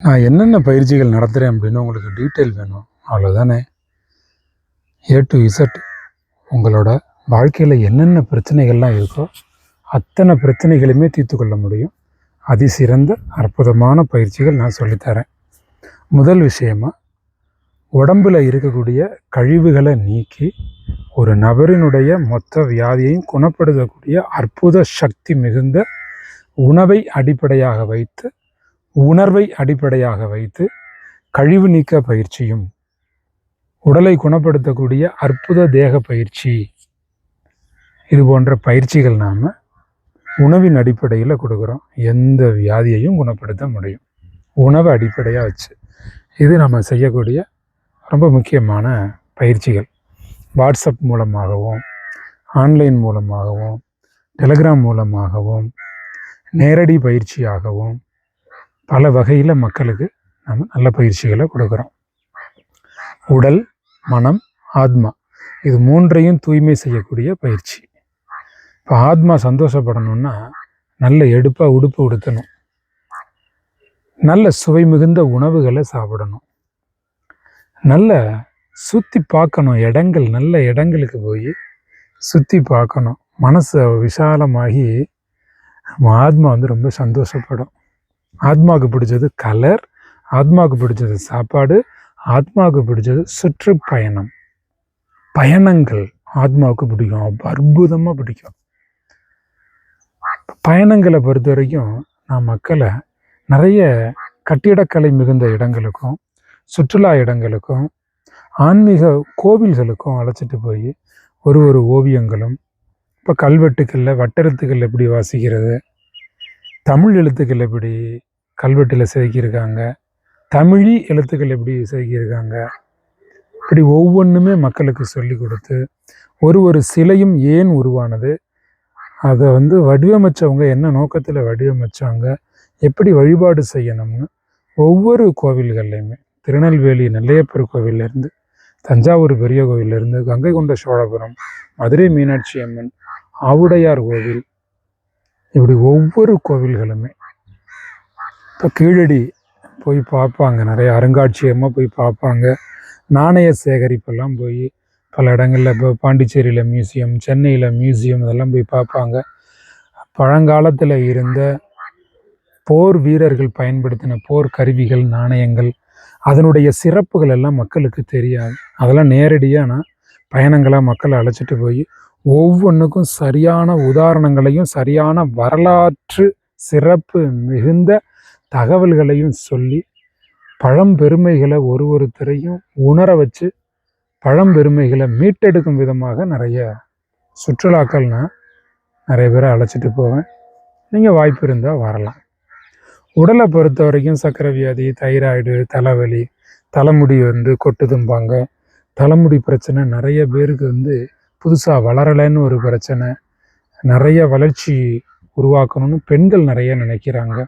நான் என்னென்ன பயிற்சிகள் நடத்துகிறேன் அப்படின்னு உங்களுக்கு டீட்டெயில் வேணும் அவ்வளோதானே. ஏ டு இசட் உங்களோட வாழ்க்கையில் என்னென்ன பிரச்சனைகள்லாம் இருக்கோ அத்தனை பிரச்சனைகளுமே தீர்த்து கொள்ள முடியும். அதிசிறந்த அற்புதமான பயிற்சிகள் நான் சொல்லித்தரேன். முதல் விஷயமா, உடம்பில் இருக்கக்கூடிய கழிவுகளை நீக்கி ஒரு நபரினுடைய மொத்த வியாதியையும் குணப்படுத்தக்கூடிய அற்புத சக்தி மிகுந்த உணவை அடிப்படையாக வைத்து, உணர்வை அடிப்படையாக வைத்து கழிவு நீக்க பயிற்சியும், உடலை குணப்படுத்தக்கூடிய அற்புத தேக பயிற்சி, இது போன்ற பயிற்சிகள் நாம் உணவின் அடிப்படையில் கொடுக்குறோம். எந்த வியாதியையும் குணப்படுத்த முடியும் உணவை அடிப்படையாக வச்சு. இது நம்ம செய்யக்கூடிய ரொம்ப முக்கியமான பயிற்சிகள். வாட்ஸ்அப் மூலமாகவும், ஆன்லைன் மூலமாகவும், டெலிகிராம் மூலமாகவும், நேரடி பயிற்சியாகவும் பல வகையில் மக்களுக்கு நம்ம நல்ல பயிற்சிகளை கொடுக்குறோம். உடல், மனம், ஆத்மா, இது மூன்றையும் தூய்மை செய்யக்கூடிய பயிற்சி. இப்போ ஆத்மா சந்தோஷப்படணும்னா நல்ல எடுப்பாக உடுப்பு உடுத்தணும், நல்ல சுவை மிகுந்த உணவுகளை சாப்பிடணும், நல்ல சுற்றி பார்க்கணும் இடங்கள், நல்ல இடங்களுக்கு போய் சுற்றி பார்க்கணும். மனசு விசாலமாகி ஆத்மா ரொம்ப சந்தோஷப்படும். ஆத்மாவுக்கு பிடிச்சது கலர், ஆத்மாவுக்கு பிடிச்சது சாப்பாடு, ஆத்மாவுக்கு பிடிச்சது சுற்றுப்பயணம், பயணங்கள் ஆத்மாவுக்கு பிடிக்கும், அற்புதமாக பிடிக்கும். பயணங்களை பொறுத்த வரைக்கும் நான் மக்களை நிறைய கட்டிடக்கலை மிகுந்த இடங்களுக்கும், சுற்றுலா இடங்களுக்கும், ஆன்மீக கோவில்களுக்கும் அழைச்சிட்டு போய் ஒரு ஓவியங்களும், இப்போ கல்வெட்டுக்களில் வட்டெழுத்துக்கள் எப்படி வாசிக்கிறது, தமிழ் எழுத்துக்கள் எப்படி கல்வெட்டில் செதுக்கியிருக்காங்க, தமிழி எழுத்துக்கள் எப்படி செதுக்கியிருக்காங்க, இப்படி ஒவ்வொன்றுமே மக்களுக்கு சொல்லி கொடுத்து, ஒரு சிலையும் ஏன் உருவானது, அதை வடிவமைச்சவங்க என்ன நோக்கத்தில் வடிவமைச்சாங்க, எப்படி வழிபாடு செய்யணும்னு ஒவ்வொரு கோவில்கள்லையுமே, திருநெல்வேலி நெல்லையப்பர் கோவிலேருந்து, தஞ்சாவூர் பெரிய கோவிலேருந்து, கங்கை கொண்ட சோழபுரம், மதுரை மீனாட்சி அம்மன், ஆவுடையார் கோவில், இப்படி ஒவ்வொரு கோவில்களுமே இப்போ கீழடி போய் பார்ப்பாங்க, நிறைய அருங்காட்சியகமாக போய் பார்ப்பாங்க. நாணய சேகரிப்பெல்லாம் போய் பல இடங்களில், இப்போ பாண்டிச்சேரியில் மியூசியம், சென்னையில் மியூசியம், இதெல்லாம் போய் பார்ப்பாங்க. பழங்காலத்தில் இருந்த போர் வீரர்கள் பயன்படுத்தின போர் கருவிகள், நாணயங்கள், அதனுடைய சிறப்புகள் எல்லாம் மக்களுக்கு தெரியாது. அதெல்லாம் நேரடியாக நான் பயணங்களாக மக்களை அழைச்சிட்டு போய் ஒவ்வொன்றுக்கும் சரியான உதாரணங்களையும் சரியான வரலாற்று சிறப்பு மிகுந்த தகவல்களையும் சொல்லி, பழம்பெருமைகளை ஒருத்தரையும் உணர வச்சு, பழம்பெருமைகளை மீட்டெடுக்கும் விதமாக நிறைய சுற்றுலாக்கள் நான் நிறைய பேரை அழைச்சிட்டு போவேன். நீங்கள் வாய்ப்பு இருந்தால் வரலாம். உடலை பொறுத்த வரைக்கும் சர்க்கரை வியாதி, தைராய்டு, தலைவலி, தலைமுடி கொட்டுதும்பாங்க, தலைமுடி பிரச்சனை நிறைய பேருக்கு புதுசாக வளரலைன்னு ஒரு பிரச்சனை, நிறைய வளர்ச்சி உருவாக்கணும்னு பெண்கள் நிறைய நினைக்கிறாங்க.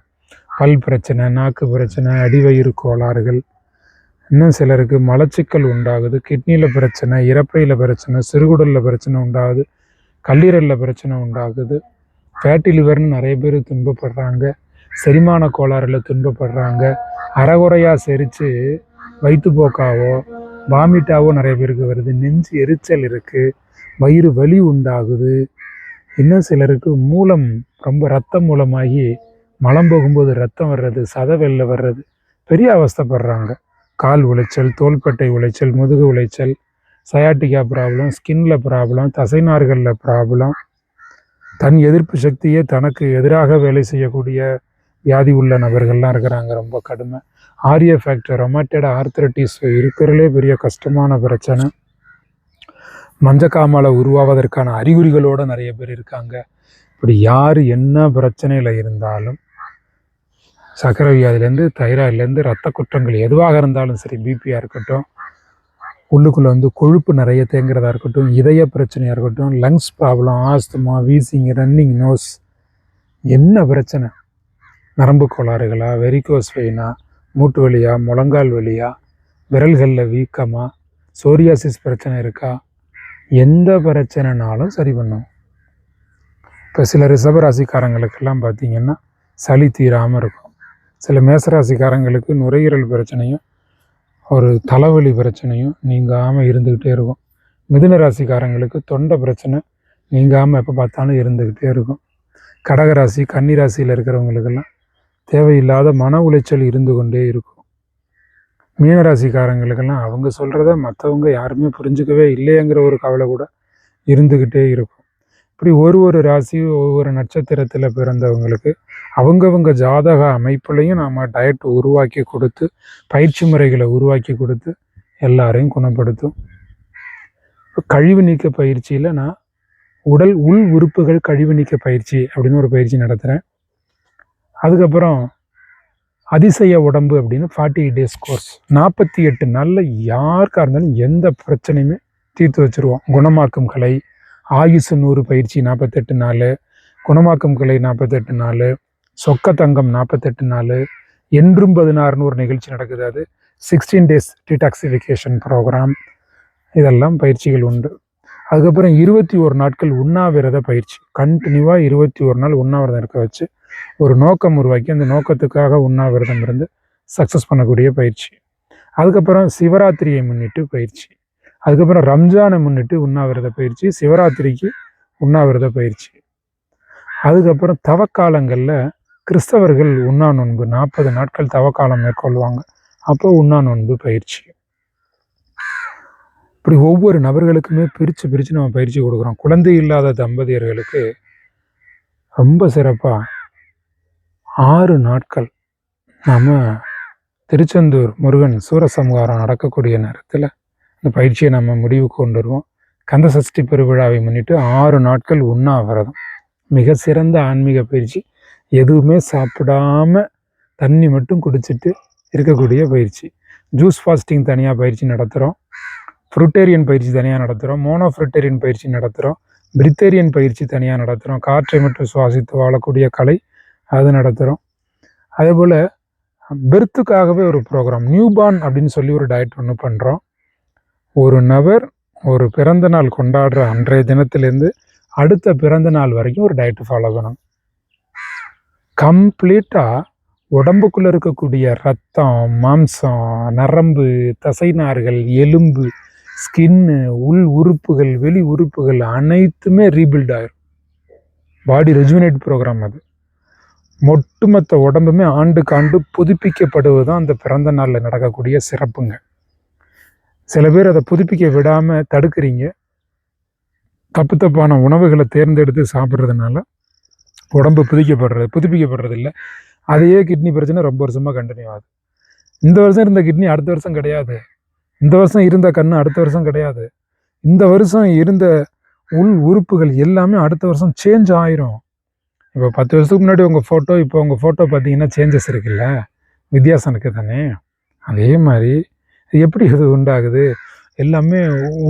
பல் பிரச்சனை, நாக்கு பிரச்சனை, அடிவயிறு கோளாறுகள், இன்னும் சிலருக்கு மலச்சிக்கல் உண்டாகுது, கிட்னியில் பிரச்சனை, இறப்பையில் பிரச்சனை, சிறுகுடலில் பிரச்சனை உண்டாகுது, கல்லீரலில் பிரச்சனை உண்டாகுது, ஃபேட்டி லிவர்னு நிறைய பேர் துன்பப்படுறாங்க, செரிமான கோளாறில் துன்பப்படுறாங்க, அரைகுறையாக செரித்து வயிற்றுப்போக்காவோ வாமிட்டாவோ நிறைய பேருக்கு வருது, நெஞ்சு எரிச்சல் இருக்குது, வயிறு வலி உண்டாகுது, இன்னும் சிலருக்கு மூலம் ரொம்ப ரத்தம் மூலமாகி மலம் போகும்போது ரத்தம் வர்றது, சதை வெளில வர்றது, பெரிய அவஸ்தைப்படுறாங்க. கால் உளைச்சல், தோள்பட்டை உளைச்சல், முதுகு உளைச்சல், சயாட்டிக்கா ப்ராப்ளம், ஸ்கின்ல ப்ராப்ளம், தசைநார்களில் ப்ராப்ளம், தன் எதிர்ப்பு சக்தியே தனக்கு எதிராக வேலை செய்யக்கூடிய வியாதி உள்ள நபர்கள்லாம் இருக்கிறாங்க. ரொம்ப கடுமை. ஆரிய ஃபேக்டர், ரொமாட்டட் ஆர்த்ரட்டிஸ் இருக்கிறதுலே பெரிய கஷ்டமான பிரச்சனை. மஞ்சக்காமால உருவாவதற்கான அறிகுறிகளோடு நிறைய பேர் இருக்காங்க. இப்படி யார் என்ன பிரச்சனையில் இருந்தாலும், சர்க்கரை வியாதிலேருந்து, தைராய்ட்லேருந்து, ரத்த குற்றங்கள் எதுவாக இருந்தாலும் சரி, பிபியாக இருக்கட்டும், உள்ளுக்குள்ளே கொழுப்பு நிறைய தேங்குறதா இருக்கட்டும், இதய பிரச்சனையாக இருக்கட்டும், lungs problem, asthma, wheezing, running nose, என்ன பிரச்சனை, நரம்பு கோளாறுகளா, வெரிகோஸ் வெயினா, மூட்டு வலியா, முழங்கால் வலியா, விரல்களில் வீக்கமா, சோரியாசிஸ் பிரச்சனை இருக்கா, எந்த பிரச்சனைனாலும் சரி பண்ணும். இப்போ சில ரிஷபராசிக்காரங்களுக்கெல்லாம் பார்த்திங்கன்னா சளி தீராமல் இருக்கும், சில மேசராசிக்காரங்களுக்கு நுரையீரல் பிரச்சனையும் ஒரு தலைவலி பிரச்சனையும் நீங்காமல் இருந்துக்கிட்டே இருக்கும். மிதுன ராசிக்காரங்களுக்கு தொண்டை பிரச்சனை நீங்காமல் எப்போ பார்த்தாலும் இருந்துக்கிட்டே இருக்கும். கடகராசி கன்னிராசியில் இருக்கிறவங்களுக்கெல்லாம் தேவையில்லாத மன உளைச்சல் இருந்து கொண்டே இருக்கும். மீனராசிக்காரங்களுக்கெல்லாம் அவங்க சொல்கிறத மற்றவங்க யாருமே புரிஞ்சுக்கவே இல்லையங்கிற ஒரு கவலை கூட இருந்துக்கிட்டே இருக்கும். இப்படி ஒரு ராசி ஒவ்வொரு நட்சத்திரத்தில் பிறந்தவங்களுக்கு அவங்கவங்க ஜாதக அமைப்புலையும் நாம் டயட் உருவாக்கி கொடுத்து பயிற்சி முறைகளை உருவாக்கி கொடுத்து எல்லாரையும் குணப்படுத்தும். கழிவு நீக்க பயிற்சியில் நான் உடல் உள் உறுப்புகள் கழிவு நீக்க பயிற்சி அப்படின்னு ஒரு பயிற்சி நடத்துகிறேன். அதுக்கப்புறம் அதிசய உடம்பு அப்படின்னு 48 days கோர்ஸ், 48 நாளில் யாருக்காக இருந்தாலும் எந்த பிரச்சனையுமே தீர்த்து வச்சுருவோம். குணமாக்கும் கலை ஆயுசு 100 பயிற்சி 48 நாள், குணமாக்கும் கலை 48 நாள், சொக்க தங்கம் 48 நாள், என்றும் 16ன்னு ஒரு நிகழ்ச்சி நடக்குது. அது 16 days டிடாக்சிஃபிகேஷன் ப்ரோக்ராம். இதெல்லாம் பயிற்சிகள் உண்டு. அதுக்கப்புறம் 21 நாட்கள் உண்ணாவிரத பயிற்சி, கண்டினியூவாக 21 நாள் உண்ணாவிரதம் இருக்க வச்சு ஒரு நோக்கம் உருவாக்கி அந்த நோக்கத்துக்காக உண்ணாவிரதம் இருந்து சக்ஸஸ் பண்ணக்கூடிய பயிற்சி. அதுக்கப்புறம் சிவராத்திரியை முன்னிட்டு பயிற்சி, அதுக்கப்புறம் ரம்ஜானை முன்னிட்டு உண்ணாவிரத பயிற்சி, சிவராத்திரிக்கு உண்ணாவிரத பயிற்சி. அதுக்கப்புறம் தவக்காலங்களில் கிறிஸ்தவர்கள் உண்ணா நோன்பு 40 நாட்கள் தவக்காலம் மேற்கொள்வாங்க, அப்போ உண்ணா நோன்பு பயிற்சி. இப்படி ஒவ்வொரு நபர்களுக்குமே பிரித்து நம்ம பயிற்சி கொடுக்குறோம். குழந்தை இல்லாத தம்பதியர்களுக்கு ரொம்ப சிறப்பாக 6 நாட்கள் நம்ம திருச்செந்தூர் முருகன் சூரசம்ஹாரம் நடக்கக்கூடிய நேரத்தில் இந்த பயிற்சியை நம்ம முடிவுக்கு கொண்டு வருவோம். கந்த சஷ்டி பெருவிழாவை முன்னிட்டு 6 நாட்கள் உண்ணாவிரதம், மிக சிறந்த ஆன்மீக பயிற்சி. எதுவுமே சாப்பிடாம தண்ணி மட்டும் குடிச்சிட்டு இருக்கக்கூடிய பயிற்சி. ஜூஸ் ஃபாஸ்டிங் தனியாக பயிற்சி நடத்துகிறோம், ஃப்ரூட்டேரியன் பயிற்சி தனியாக நடத்துகிறோம், மோனோஃப்ரூட்டேரியன் பயிற்சி நடத்துகிறோம், பிரித்தேரியன் பயிற்சி தனியாக நடத்துகிறோம், காற்றை மட்டும் சுவாசித்து வாழக்கூடிய கலை அது நடத்துகிறோம். அதே போல் பெர்த்துக்காகவே ஒரு ப்ரோக்ராம், நியூபார்ன் அப்படின்னு சொல்லி ஒரு டயட் ஒன்று பண்ணுறோம். ஒரு நபர் ஒரு பிறந்த நாள் கொண்டாடுற அன்றைய தினத்திலேருந்து அடுத்த பிறந்த நாள் வரைக்கும் ஒரு டயட்டு ஃபாலோ பண்ணணும். கம்ப்ளீட்டாக உடம்புக்குள்ளே இருக்கக்கூடிய ரத்தம், மாம்சம், நரம்பு, தசைநார்கள், எலும்பு, ஸ்கின்னு, உள் உறுப்புகள், வெளி உறுப்புகள் அனைத்துமே ரீபில்ட் ஆயிரும். பாடி ரெஜுவினேட் ப்ரோக்ராம் அது. ஒட்டுமொத்த உடம்புமே ஆண்டுக்கு ஆண்டு புதுப்பிக்கப்படுவது தான் அந்த பிறந்த நாளில் நடக்கக்கூடிய சிறப்புங்க. சில பேர் அதை புதுப்பிக்க விடாமல் தடுக்கிறீங்க. தப்பான உணவுகளை தேர்ந்தெடுத்து சாப்பிட்றதுனால உடம்பு புதுப்பிக்கப்படுறது இல்லை. அதையே கிட்னி பிரச்சனை ரொம்ப வருஷமாக கண்டினியூ ஆகுது. இந்த வருஷம் இருந்த கிட்னி அடுத்த வருஷம் கிடையாது, இந்த வருஷம் இருந்த கண்ணு அடுத்த வருஷம் கிடையாது, இந்த வருஷம் இருந்த உள் உறுப்புகள் எல்லாமே அடுத்த வருஷம் சேஞ்ச் ஆயிரும். இப்போ 10 வருஷத்துக்கு முன்னாடி உங்கள் ஃபோட்டோ, இப்போ உங்கள் ஃபோட்டோ பார்த்தீங்கன்னா சேஞ்சஸ் இருக்குல்ல, வித்தியாசம் இருக்குது தானே. அதே மாதிரி எப்படி இது உண்டாகுது, எல்லாமே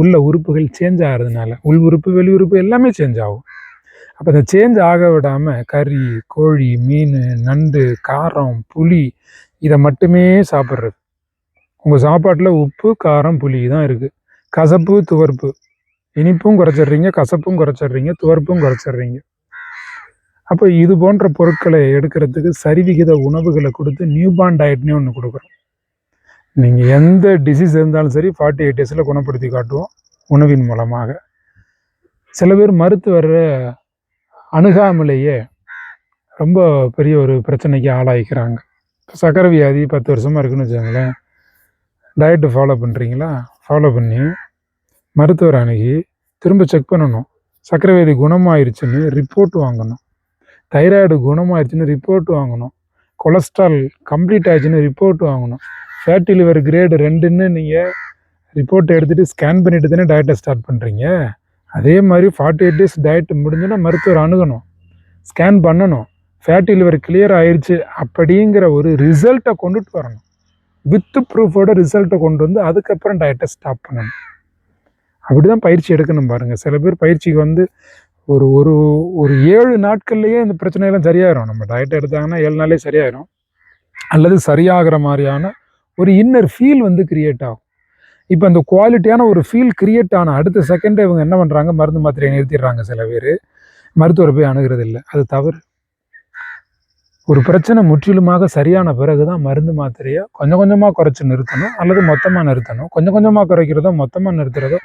உள்ள உறுப்புகள் சேஞ்ச் ஆகிறதுனால உள் உறுப்பு வெளி உறுப்பு எல்லாமே சேஞ்ச் ஆகும். அப்போ இந்த சேஞ்ச் ஆக விடாமல் கறி, கோழி, மீன், நண்டு, காரம், புளி இதை மட்டுமே சாப்பிட்றது. உங்கள் சாப்பாட்டில் உப்பு, காரம், புளி தான் இருக்குது. கசப்பு, துவர்ப்பு, இனிப்பும் குறைச்சிட்றீங்க, கசப்பும் குறைச்சிட்றீங்க, துவர்ப்பும் குறைச்சிட்றீங்க. அப்போ இது போன்ற பொருட்களை எடுக்கிறதுக்கு சரிவிகித உணவுகளை கொடுத்து நியூபார்ன் டயட்னே ஒன்று கொடுக்குறோம். நீங்கள் எந்த டிசீஸ் இருந்தாலும் சரி 48 days குணப்படுத்தி காட்டுவோம் உணவின் மூலமாக. சில பேர் மருத்துவரை அணுகாமலேயே ரொம்ப பெரிய ஒரு பிரச்சனைக்கு ஆளாயிக்கிறாங்க. சக்கரை வியாதி 10 வருஷமாக இருக்குன்னு வச்சுக்கோங்களேன், டயட்டு ஃபாலோ பண்ணுறீங்களா, ஃபாலோ பண்ணி மருத்துவர் அணுகி திரும்ப செக் பண்ணணும். சக்கரை வியாதி குணமாயிருச்சுன்னு ரிப்போர்ட் வாங்கணும், தைராய்டு குணமாயிருச்சுன்னு ரிப்போர்ட் வாங்கணும், கொலஸ்ட்ரால் கம்ப்ளீட் ஆயிடுச்சுன்னு ரிப்போர்ட் வாங்கணும், ஃபேட்டி லிவர் கிரேடு 2ன்னு நீங்கள் ரிப்போர்ட்டை எடுத்துகிட்டு ஸ்கேன் பண்ணிட்டு தானே டயட்டை ஸ்டார்ட் பண்ணுறீங்க. அதே மாதிரி 48 days டயட் முடிஞ்சுன்னா மருத்துவர் அணுகணும், ஸ்கேன் பண்ணணும், ஃபேட்டி லிவர் கிளியர் ஆயிடுச்சு அப்படிங்கிற ஒரு ரிசல்ட்டை கொண்டுட்டு வரணும். வித் ப்ரூஃபோட ரிசல்ட்டை கொண்டு வந்து அதுக்கப்புறம் டயட்டை ஸ்டாப் பண்ணணும். அப்படி தான் பயிற்சி எடுக்கணும் பாருங்கள். சில பேர் பயிற்சிக்கு வந்து ஒரு ஒரு ஒரு 7 நாட்கள்லேயே இந்த பிரச்சனையெல்லாம் சரியாயிரும். நம்ம டயட் எடுத்தாங்கன்னா 7 நாளே சரியாயிரும். அல்லது சரியாகிற மாதிரியான ஒரு இன்னர் ஃபீல் வந்து கிரியேட் ஆகும். இப்போ அந்த குவாலிட்டியான ஒரு ஃபீல் கிரியேட் ஆன அடுத்த செகண்டே இவங்க என்ன பண்ணுறாங்க, மருந்து மாத்திரையை நிறுத்திடுறாங்க. சில பேர் மருத்துவரை போய் அணுகிறது இல்லை, அது தவறு. ஒரு பிரச்சனை முற்றிலுமாக சரியான பிறகு தான் மருந்து மாத்திரையை கொஞ்சம் கொஞ்சமாக குறைச்சி நிறுத்தணும், அல்லது மொத்தமாக நிறுத்தணும். கொஞ்சம் கொஞ்சமாக குறைக்கிறதோ மொத்தமாக நிறுத்துறதோ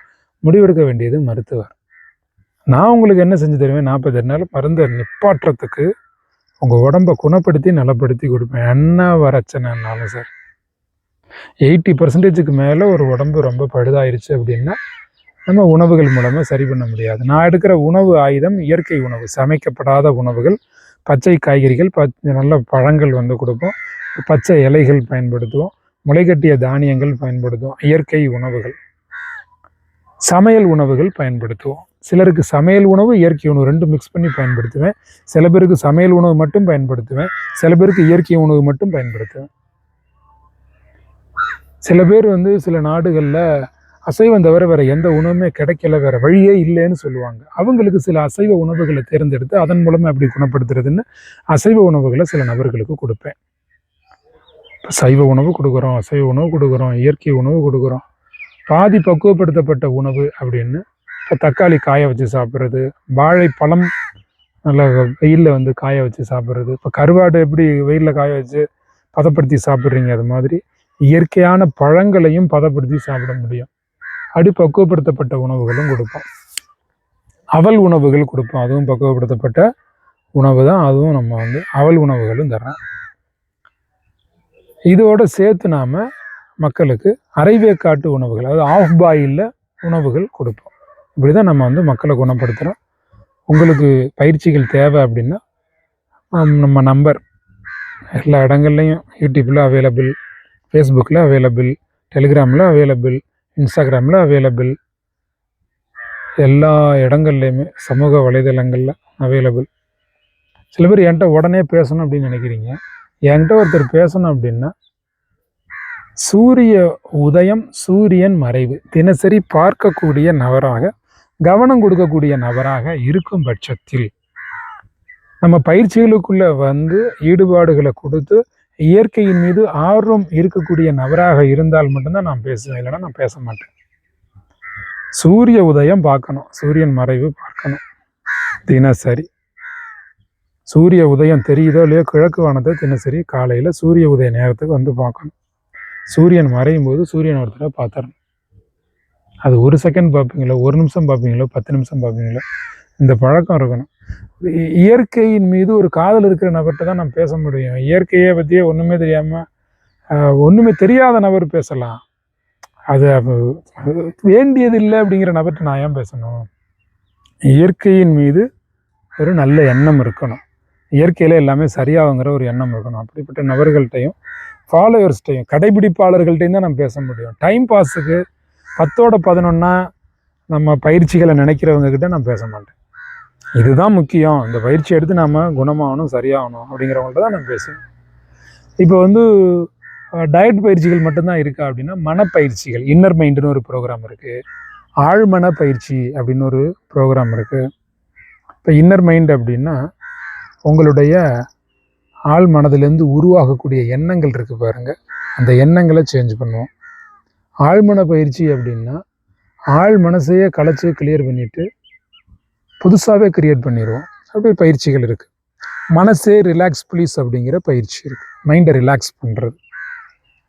முடிவெடுக்க வேண்டியது மருத்துவர். நான் உங்களுக்கு என்ன செஞ்சு தருவேன்? 48 நாள் மருந்தை நிப்பாட்டுறதுக்கு உங்கள் உடம்பை குணப்படுத்தி நலப்படுத்தி கொடுப்பேன். என்ன பிரச்சனைனாலும் சார். 80% மேலே ஒரு உடம்பு ரொம்ப பழுதாயிருச்சு அப்படின்னா நம்ம உணவுகள் மூலமாக சரி பண்ண முடியாது. நான் எடுக்கிற உணவு ஆயுதம் இயற்கை உணவு, சமைக்கப்படாத உணவுகள், பச்சை காய்கறிகள், நல்ல பழங்கள் வந்து கொடுப்போம், பச்சை இலைகள் பயன்படுத்துவோம், முளைகட்டிய தானியங்கள் பயன்படுத்துவோம், இயற்கை உணவுகள், சமையல் உணவுகள் பயன்படுத்துவோம். சிலருக்கு சமையல் உணவு இயற்கை உணவு ரெண்டும் மிக்ஸ் பண்ணி பயன்படுத்துவேன். சில பேருக்கு சமையல் உணவு மட்டும் பயன்படுத்துவேன். சில பேருக்கு இயற்கை உணவு மட்டும் பயன்படுத்துவேன். சில பேர் வந்து சில நாடுகளில் அசைவம் தவிர வேறு எந்த உணவுமே கிடைக்கல, வேறு வழியே இல்லைன்னு சொல்லுவாங்க. அவங்களுக்கு சில அசைவ உணவுகளை தேர்ந்தெடுத்து அதன் மூலமாக எப்படி குணப்படுத்துறதுன்னு அசைவ உணவுகளை சில நபர்களுக்கு கொடுப்பேன். இப்போ சைவ உணவு கொடுக்குறோம், அசைவ உணவு கொடுக்குறோம், இயற்கை உணவு கொடுக்குறோம். பாதி பக்குவப்படுத்தப்பட்ட உணவு அப்படின்னு இப்போ தக்காளி காய வச்சு சாப்பிட்றது, வாழைப்பழம் நல்லா வெயிலில் வந்து காய வச்சு சாப்பிட்றது, இப்போ கருவாடு எப்படி வெயிலில் காய வச்சு பதப்படுத்தி சாப்பிட்றீங்க, அது மாதிரி இயற்கையான பழங்களையும் பதப்படுத்தி சாப்பிட முடியும். அப்படி பக்குவப்படுத்தப்பட்ட உணவுகளும் கொடுப்போம். அவல் உணவுகள் கொடுப்போம், அதுவும் பக்குவப்படுத்தப்பட்ட உணவு தான், அதுவும் நம்ம வந்து அவல் உணவுகளும் தர்றோம். இதோடு சேர்த்து நாம் மக்களுக்கு அரைவேக்காட்டு உணவுகள், அதாவது ஆஃப் பாயிலில் உணவுகள் கொடுப்போம். இப்படி தான் நம்ம வந்து மக்களை குணப்படுத்துகிறோம். உங்களுக்கு பயிற்சிகள் தேவை அப்படின்னா நம்ம நம்பர் எல்லா இடங்கள்லையும் யூடியூப்பில் அவைலபிள், ஃபேஸ்புக்கில் அவைலபிள், டெலிகிராமில் அவைலபிள், இன்ஸ்டாகிராமில் அவைலபிள், எல்லா இடங்கள்லையுமே சமூக வலைதளங்களில் அவைலபிள். சில பேர் என்கிட்ட உடனே பேசணும் அப்படின்னு நினைக்கிறீங்க. என்கிட்ட ஒருத்தர் பேசணும் அப்படின்னா சூரிய உதயம், சூரியன் மறைவு தினசரி பார்க்கக்கூடிய நபராக, கவனம் கொடுக்கக்கூடிய நபராக இருக்கும் பட்சத்தில் நம்ம பயிற்சிகளுக்குள்ளே வந்து ஈடுபாடுகளை கொடுத்து இயற்கையின் மீது ஆர்வம் இருக்கக்கூடிய நபராக இருந்தால் மட்டும்தான் நான் பேசுவேன், இல்லைன்னா நான் பேச மாட்டேன். சூரிய உதயம் பார்க்கணும், சூரியன் மறைவு பார்க்கணும் தினசரி. சூரிய உதயம் தெரியுதோ இல்லையோ கிழக்கு வானத்தை தினசரி காலையில் சூரிய உதய நேரத்துக்கு வந்து பார்க்கணும். சூரியன் மறையும் போது சூரியன் ஒருத்தரை பார்த்துடணும். அது 1 செகண்ட் பார்ப்பீங்களோ, 1 நிமிஷம் பார்ப்பீங்களோ, 10 நிமிஷம் பார்ப்பீங்களோ, இந்த பழக்கம் இருக்கணும். இயற்கையின் மீது ஒரு காதல் இருக்கிற நபர்கிட்ட தான் நான் பேச முடியும். இயற்கையை பற்றியே ஒன்றுமே தெரியாமல், ஒன்றுமே தெரியாத நபர் பேசலாம். அது வேண்டியது இல்லை அப்படிங்கிற நபர்கிட்ட நான் ஏன் பேசணும்? இயற்கையின் மீது ஒரு நல்ல எண்ணம் இருக்கணும், இயற்கையில் எல்லாமே சரியாகுங்கிற ஒரு எண்ணம் இருக்கணும். அப்படிப்பட்ட நபர்கள்ட்டையும் ஃபாலோவர்ஸ்ட்டையும் கடைபிடிப்பாளர்கள்ட்டையும் தான் நம்ம பேச முடியும். டைம் பாஸுக்கு 10ஓட 11 நம்ம பயிற்சிகளை நினைக்கிறவங்க கிட்ட நான் பேச மாட்டேன். இதுதான் முக்கியம், இந்த பயிற்சி எடுத்து நாம் குணமாகணும், சரியாகணும் அப்படிங்கிறவங்கள்ட்ட தான் நான் பேசுவேன். இப்போ வந்து டயட் பயிற்சிகள் மட்டும்தான் இருக்கா அப்படின்னா, மனப்பயிற்சிகள், இன்னர் மைண்டுன்னு ஒரு ப்ரோக்ராம் இருக்குது, ஆழ்மன பயிற்சி அப்படின்னு ஒரு ப்ரோக்ராம் இருக்குது. இப்போ இன்னர் மைண்ட் அப்படின்னா உங்களுடைய ஆழ் மனதிலேருந்து உருவாகக்கூடிய எண்ணங்கள் இருக்குது பாருங்கள், அந்த எண்ணங்களை சேஞ்ச் பண்ணுவோம். ஆழ்மன பயிற்சி அப்படின்னா ஆழ் மனசையே கலைச்சி கிளியர் பண்ணிவிட்டு புதுசாகவே கிரியேட் பண்ணிடுவோம். அப்படி பயிற்சிகள் இருக்குது. மனசே ரிலாக்ஸ் ப்ளீஸ் அப்படிங்கிற பயிற்சி இருக்குது, மைண்டை ரிலாக்ஸ் பண்ணுறது.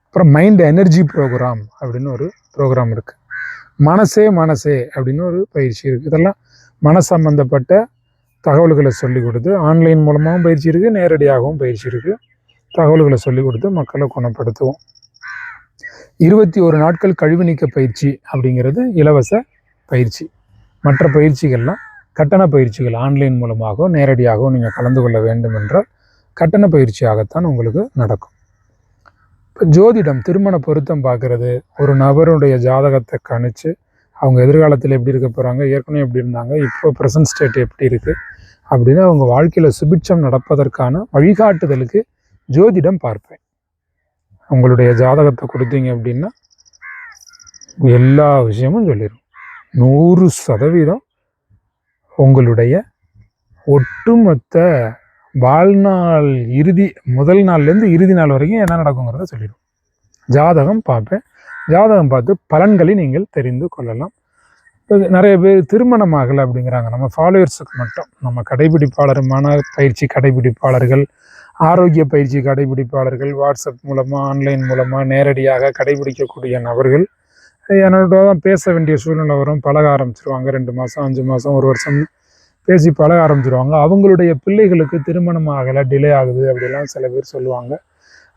அப்புறம் மைண்ட் எனர்ஜி ப்ரோக்ராம் அப்படின்னு ஒரு ப்ரோக்ராம் இருக்குது. மனசே அப்படின்னு ஒரு பயிற்சி இருக்குது. இதெல்லாம் மன சம்பந்தப்பட்ட தகவல்களை சொல்லிக் கொடுத்து ஆன்லைன் மூலமாகவும் பயிற்சி இருக்குது, நேரடியாகவும் பயிற்சி இருக்குது. தகவல்களை சொல்லிக் கொடுத்து மக்களை குணப்படுத்துவோம். 21 நாட்கள் கழிவு நீக்க பயிற்சி அப்படிங்கிறது இலவச பயிற்சி. மற்ற பயிற்சிகள்லாம் கட்டண பயிற்சிகள். ஆன்லைன் மூலமாகவும் நேரடியாகவும் நீங்கள் கலந்து கொள்ள வேண்டும் என்றால் கட்டண பயிற்சியாகத்தான் உங்களுக்கு நடக்கும். இப்போ ஜோதிடம், திருமண பொருத்தம் பார்க்குறது, ஒரு நபருடைய ஜாதகத்தை கணிச்சு அவங்க எதிர்காலத்தில் எப்படி இருக்க போகிறாங்க, ஏற்கனவே எப்படி இருந்தாங்க, இப்போ ப்ரெசன்ட் ஸ்டேட் எப்படி இருக்குது அப்படின்னு அவங்க வாழ்க்கையில் சுபிட்சம் நடப்பதற்கான வழிகாட்டுதலுக்கு ஜோதிடம் பார்ப்பேன். உங்களுடைய ஜாதகத்தை கொடுத்தீங்க அப்படின்னா எல்லா விஷயமும் சொல்லிடும். 100% உங்களுடைய ஒட்டுமொத்த வாழ்நாள் முதல் நாள்லேருந்து இறுதி நாள் வரைக்கும் என்ன நடக்குங்கிறத சொல்லிடும். ஜாதகம் பார்ப்பேன். ஜாதகம் பார்த்து பலன்களை நீங்கள் தெரிந்து கொள்ளலாம். இப்போ நிறைய பேர் திருமணம் ஆகலை அப்படிங்கிறாங்க. நம்ம ஃபாலோவர்ஸுக்கு மட்டும், நம்ம கடைபிடிப்பாளருமான பயிற்சி கடைபிடிப்பாளர்கள், ஆரோக்கிய பயிற்சி கடைபிடிப்பாளர்கள், வாட்ஸ்அப் மூலமாக ஆன்லைன் மூலமாக நேரடியாக கடைபிடிக்கக்கூடிய நபர்கள் என்னோட தான் பேச வேண்டிய சூழ்நிலை வரும். பழக ஆரம்பிச்சிருவாங்க. 2 மாதம் 5 மாதம் 1 வருஷம் பேசி பழக ஆரம்பிச்சிருவாங்க. அவங்களுடைய பிள்ளைகளுக்கு திருமணம் ஆகலை, டிலே ஆகுது அப்படிலாம் சில பேர் சொல்லுவாங்க.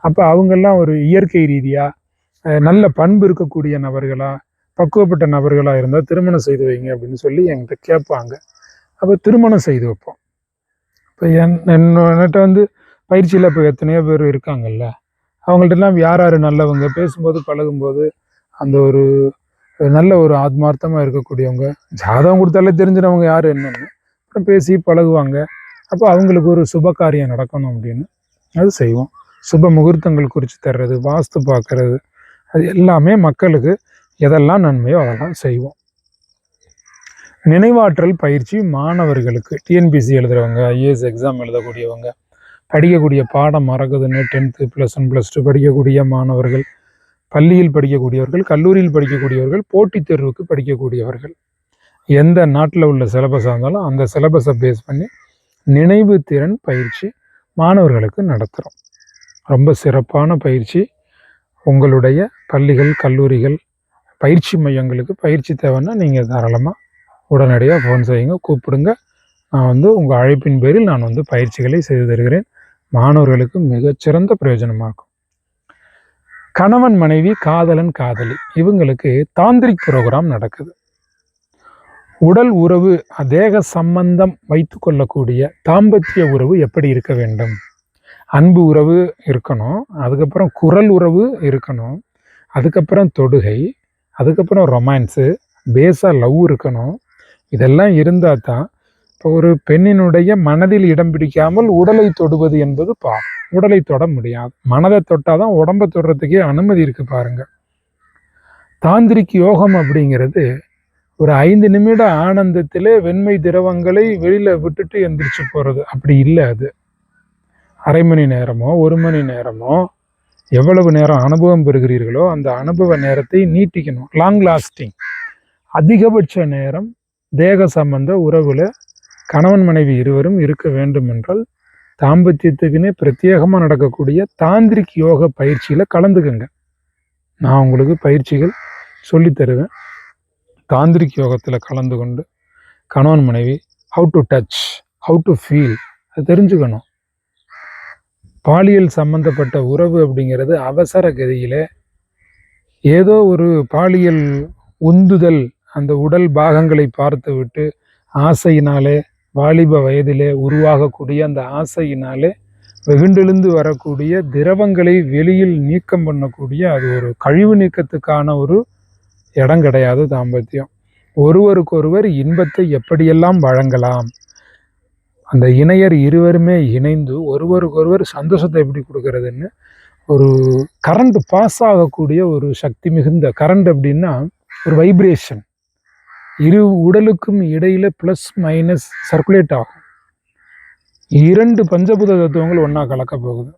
அப்போ அவங்கெல்லாம் ஒரு இயற்கை ரீதியாக நல்ல பண்பு இருக்கக்கூடிய நபர்களாக, பக்குவப்பட்ட நபர்களாக இருந்தால் திருமணம் செய்து வைங்க அப்படின்னு சொல்லி என்கிட்ட கேட்பாங்க. அப்போ திருமணம் செய்து வைப்போம். இப்போ என்கிட்ட வந்து பயிற்சியில் இப்போ எத்தனையோ பேர் இருக்காங்கல்ல, அவங்கள்ட்டெல்லாம் யார் யார் நல்லவங்க, பேசும்போது பழகும்போது அந்த ஒரு நல்ல ஒரு ஆத்மார்த்தமாக இருக்கக்கூடியவங்க, ஜாதகம் கொடுத்தாலே தெரிஞ்சிடவங்க யார் என்னென்னு, அப்புறம் பேசி பழகுவாங்க. அப்போ அவங்களுக்கு ஒரு சுப காரியம் நடக்கணும் அப்படின்னு அது செய்வோம். சுப முகூர்த்தங்கள் குறித்து தர்றது, வாஸ்து பார்க்கறது, அது எல்லாமே மக்களுக்கு எதெல்லாம் நன்மையோ அதெல்லாம் செய்வோம். நினைவாற்றல் பயிற்சி மாணவர்களுக்கு, டிஎன்பிசி எழுதுறவங்க, ஐஏஎஸ் எக்ஸாம் எழுதக்கூடியவங்க, படிக்கக்கூடிய பாடம் மறக்குதுன்னு 10th +1 +2 படிக்கக்கூடிய மாணவர்கள், பள்ளியில் படிக்கக்கூடியவர்கள், கல்லூரியில் படிக்கக்கூடியவர்கள், போட்டித் தேர்வுக்கு படிக்கக்கூடியவர்கள், எந்த நாட்டில் உள்ள சிலபஸாக இருந்தாலும் அந்த சிலபஸை பேஸ் பண்ணி நினைவு திறன் பயிற்சி மாணவர்களுக்கு நடத்துகிறோம். ரொம்ப சிறப்பான பயிற்சி. உங்களுடைய பள்ளிகள், கல்லூரிகள், பயிற்சி மையங்களுக்கு பயிற்சி தேவைன்னா நீங்கள் தாராளமாக உடனடியாக ஃபோன் செய்யுங்க, கூப்பிடுங்க. நான் வந்து உங்கள் அழைப்பின் பேரில் நான் வந்து பயிற்சிகளை செய்து தருகிறேன். மாணவர்களுக்கு மிகச்சிறந்த பிரயோஜனமாக இருக்கும். கணவன் மனைவி, காதலன் காதலி, இவங்களுக்கு தாந்திரிக் ப்ரோக்ராம் நடக்குது. உடல் உறவு, தேக சம்பந்தம் வைத்து கொள்ளக்கூடிய தாம்பத்திய உறவு எப்படி இருக்க வேண்டும்? அன்பு உறவு இருக்கணும், அதுக்கப்புறம் குரல் உறவு இருக்கணும், அதுக்கப்புறம் தொடுகை, அதுக்கப்புறம் ரொமான்ஸு, பேஸாக லவ் இருக்கணும். இதெல்லாம் இருந்தால் தான் இப்போ ஒரு பெண்ணினுடைய மனதில் இடம் பிடிக்காமல் உடலை தொடுவது என்பது பாவம். உடலை தொட முடியாது, மனதை தொட்டால் தான் உடம்பை தொடுறதுக்கே அனுமதி இருக்கு பாருங்க. தாந்திரிக் யோகம் அப்படிங்கிறது ஒரு 5 நிமிட ஆனந்தத்திலே வெண்மை திரவங்களை வெளியில விட்டுட்டு எந்திரிச்சு போறது அப்படி இல்லை. அது அரை மணி நேரமோ 1 மணி நேரமோ எவ்வளவு நேரம் அனுபவம் பெறுகிறீர்களோ அந்த அனுபவ நேரத்தை நீட்டிக்கணும். லாங் லாஸ்டிங், அதிகபட்ச நேரம் தேக சம்பந்த உறவுல கணவன் மனைவி இருவரும் இருக்க வேண்டும் என்றால் தாம்பத்தியத்துக்குன்னே பிரத்யேகமாக நடக்கக்கூடிய தாந்திரிக் யோக பயிற்சியில கலந்துக்குங்க. நான் உங்களுக்கு பயிற்சிகள் சொல்லி தருவேன். தாந்திரிக் யோகத்தில் கலந்து கொண்டு கணவன் மனைவி how to touch, how to feel, அது தெரிஞ்சுக்கணும். பாலியல் சம்பந்தப்பட்ட உறவு அப்படிங்கிறது அவசர கதியில ஏதோ ஒரு பாலியல் உந்துதல், அந்த உடல் பாகங்களை பார்த்து விட்டு ஆசையினாலே, வாலிப வயதிலே உருவாகக்கூடிய அந்த ஆசையினாலே வெகுண்டெழுந்து வரக்கூடிய திரவங்களை வெளியில் நீக்கம் பண்ணக்கூடிய அது ஒரு கழிவு நீக்கத்துக்கான ஒரு இடம் கிடையாது தாம்பத்தியம். ஒருவருக்கொருவர் இன்பத்தை எப்படியெல்லாம் வழங்கலாம், அந்த இணையர் இருவருமே இணைந்து ஒருவருக்கொருவர் சந்தோஷத்தை எப்படி கொடுக்கறதுன்னு ஒரு கரண்ட் பாஸ் ஆகக்கூடிய ஒரு சக்தி மிகுந்த கரண்ட். அப்படின்னா ஒரு வைப்ரேஷன், இரு உடலுக்கும் இடையில ப்ளஸ் மைனஸ் சர்க்குலேட் ஆகும். 2 பஞ்சபூத தத்துவங்கள் ஒன்றா கலக்க போகுது.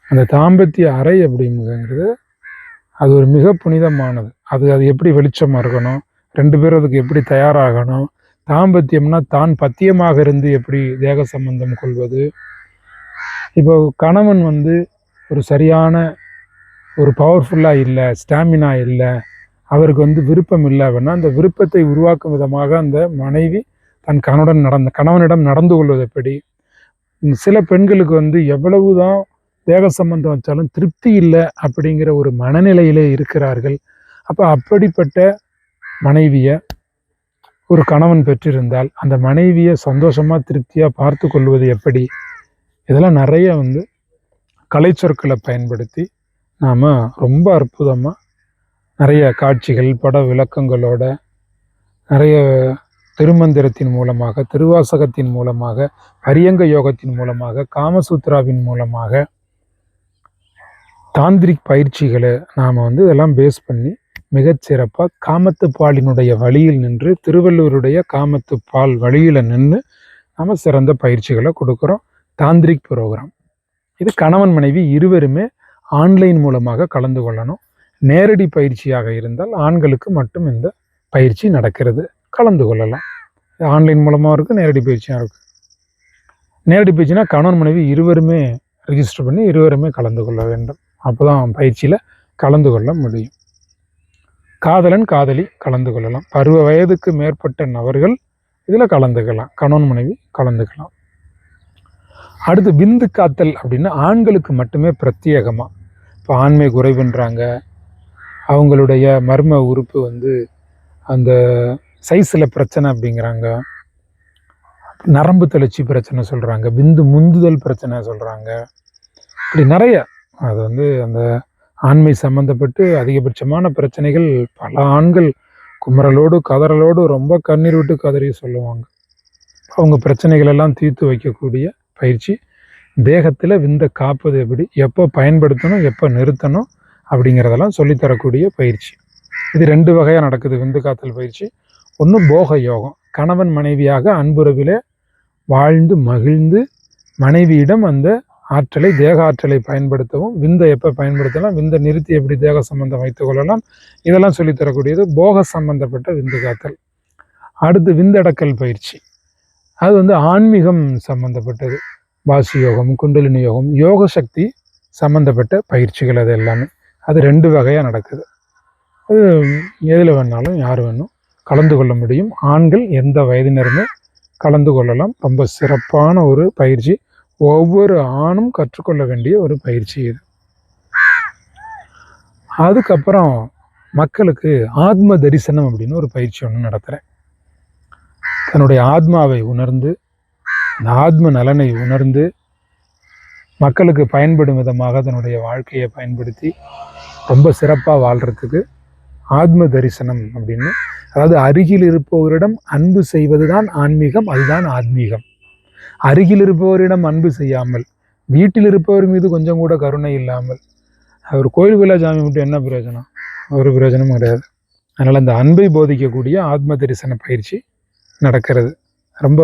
அந்த தாம்பத்திய அறை அப்படிங்கிறது அது ஒரு மிக புனிதமானது. அது எப்படி வெளிச்சமாக இருக்கணும், 2 பேரும் அதுக்கு எப்படி தயாராகணும், தாம்பத்தியம்னா தான் பத்தியமாக இருந்து எப்படி தேக சம்பந்தம் கொள்வது. இப்போ கணவன் வந்து ஒரு சரியான ஒரு பவர்ஃபுல்லாக இல்லை, ஸ்டாமினா இல்லை, அவருக்கு வந்து விருப்பம் இல்லை அப்படின்னா அந்த விருப்பத்தை உருவாக்கும் விதமாக அந்த மனைவி தன் கணவனிடம் நடந்து கொள்வது எப்படி. சில பெண்களுக்கு வந்து எவ்வளவுதான் தேக சம்பந்தம் வச்சாலும் திருப்தி இல்லை அப்படிங்கிற ஒரு மனநிலையிலே இருக்கிறார்கள். அப்போ அப்படிப்பட்ட மனைவியை ஒரு கணவன் பெற்றிருந்தால் அந்த மனைவியை சந்தோஷமாக திருப்தியாக பார்த்து கொள்வது எப்படி. இதெல்லாம் நிறைய வந்து கலைச்சொற்களை பயன்படுத்தி நாம் ரொம்ப அற்புதமாக நிறைய காட்சிகள், பட விளக்கங்களோட, நிறைய திருமந்திரத்தின் மூலமாக, திருவாசகத்தின் மூலமாக, பரியங்க யோகத்தின் மூலமாக, காமசூத்ராவின் மூலமாக, தாந்திரிக் பயிற்சிகளை நாம் வந்து இதெல்லாம் பேஸ் பண்ணி மிகச்சிறப்பாக காமத்து பாலினுடைய வழியில் நின்று, திருவள்ளுவருடைய காமத்து பால் வழியில் நின்று நம்ம சிறந்த பயிற்சிகளை கொடுக்குறோம். தாந்திரிக் ப்ரோக்ராம் இது கணவன் மனைவி இருவருமே ஆன்லைன் மூலமாக கலந்து கொள்ளணும். நேரடி பயிற்சியாக இருந்தால் ஆண்களுக்கு மட்டும் இந்த பயிற்சி நடக்கிறது, கலந்து கொள்ளலாம். ஆன்லைன் மூலமாக இருக்குது, நேரடி பயிற்சியாக இருக்குது. நேரடி பயிற்சினா கணவன் மனைவி இருவருமே ரிஜிஸ்டர் பண்ணி இருவருமே கலந்து கொள்ள வேண்டும். அப்போ தான் பயிற்சியில் கலந்து கொள்ள முடியும். காதலன் காதலி கலந்து கொள்ளலாம். பருவ வயதுக்கு மேற்பட்ட நபர்கள் இதில் கலந்துக்கலாம். கணவன் மனைவி கலந்துக்கலாம். அடுத்து விந்து காத்தல் அப்படின்னா ஆண்களுக்கு மட்டுமே பிரத்யேகமாக. இப்போ ஆண்மை குறைவுன்றாங்க, அவங்களுடைய மர்ம உறுப்பு அந்த சைஸில் பிரச்சனை அப்படிங்கிறாங்க, நரம்பு தளர்ச்சி பிரச்சனை சொல்கிறாங்க, விந்து முந்துதல் பிரச்சனை சொல்கிறாங்க. இப்படி நிறைய அது அந்த ஆண்மை சம்மந்தப்பட்டு அதிகபட்சமான பிரச்சனைகள் பல ஆண்கள் குமரலோடு கதறலோடு ரொம்ப கண்ணீர் விட்டு கதறி சொல்லுவாங்க. அவங்க பிரச்சனைகள் எல்லாம் தீர்த்து வைக்கக்கூடிய பயிற்சி. தேகத்தில் விந்தை காப்பது எப்படி, எப்போ பயன்படுத்தணும், எப்போ நிறுத்தணும் அப்படிங்கிறதெல்லாம் சொல்லித்தரக்கூடிய பயிற்சி. இது 2 வகையாக நடக்குது விந்து காத்தல் பயிற்சி. ஒன்று போக யோகம், கணவன் மனைவியாக அன்புறவிலே வாழ்ந்து மகிழ்ந்து மனைவியிடம் அந்த ஆற்றலை, தேக ஆற்றலை பயன்படுத்தவும், விந்தை எப்போ பயன்படுத்தலாம், விந்தை நிறுத்தி எப்படி தேக சம்பந்தம் வைத்துக் கொள்ளலாம், இதெல்லாம் சொல்லித்தரக்கூடியது போக சம்பந்தப்பட்ட விந்து காத்தல். அடுத்து விந்தடக்கல் பயிற்சி. அது ஆன்மீகம் சம்பந்தப்பட்டது. வாசி யோகம், குண்டலினி யோகம், யோக சக்தி சம்பந்தப்பட்ட பயிற்சிகள். அது எல்லாமே அது 2 வகையாக நடக்குது. அது எதில் வேணாலும் யார் வேணும் கலந்து கொள்ள முடியும். ஆண்கள் எந்த வயதினருமே கலந்து கொள்ளலாம். ரொம்ப சிறப்பான ஒரு பயிற்சி. ஒவ்வொரு ஆணும் கற்றுக்கொள்ள வேண்டிய ஒரு பயிற்சி இது. அதுக்கப்புறம் மக்களுக்கு ஆத்ம தரிசனம் அப்படின்னு ஒரு பயிற்சி ஒன்று நடத்துகிறேன். தன்னுடைய ஆத்மாவை உணர்ந்து, அந்த ஆத்ம நலனை உணர்ந்து, மக்களுக்கு பயன்படும் விதமாக தன்னுடைய வாழ்க்கையை பயன்படுத்தி ரொம்ப சிறப்பாக வாழ்கிறதுக்கு ஆத்ம தரிசனம் அப்படின்னு, அதாவது அருகில் இருப்பவரிடம் அன்பு செய்வது தான் ஆன்மீகம், அதுதான் ஆத்மீகம். அருகில் இருப்பவரிடம் அன்பு செய்யாமல், வீட்டில் இருப்பவர் மீது கொஞ்சம் கூட கருணை இல்லாமல், ஒரு கோயிலுக்குள்ளே சாமி விட்டு என்ன பிரயோஜனம்? ஒரு பிரயோஜனமும் கிடையாது. அதனால் அந்த அன்பை போதிக்கக்கூடிய ஆத்ம தரிசன பயிற்சி நடக்கிறது. ரொம்ப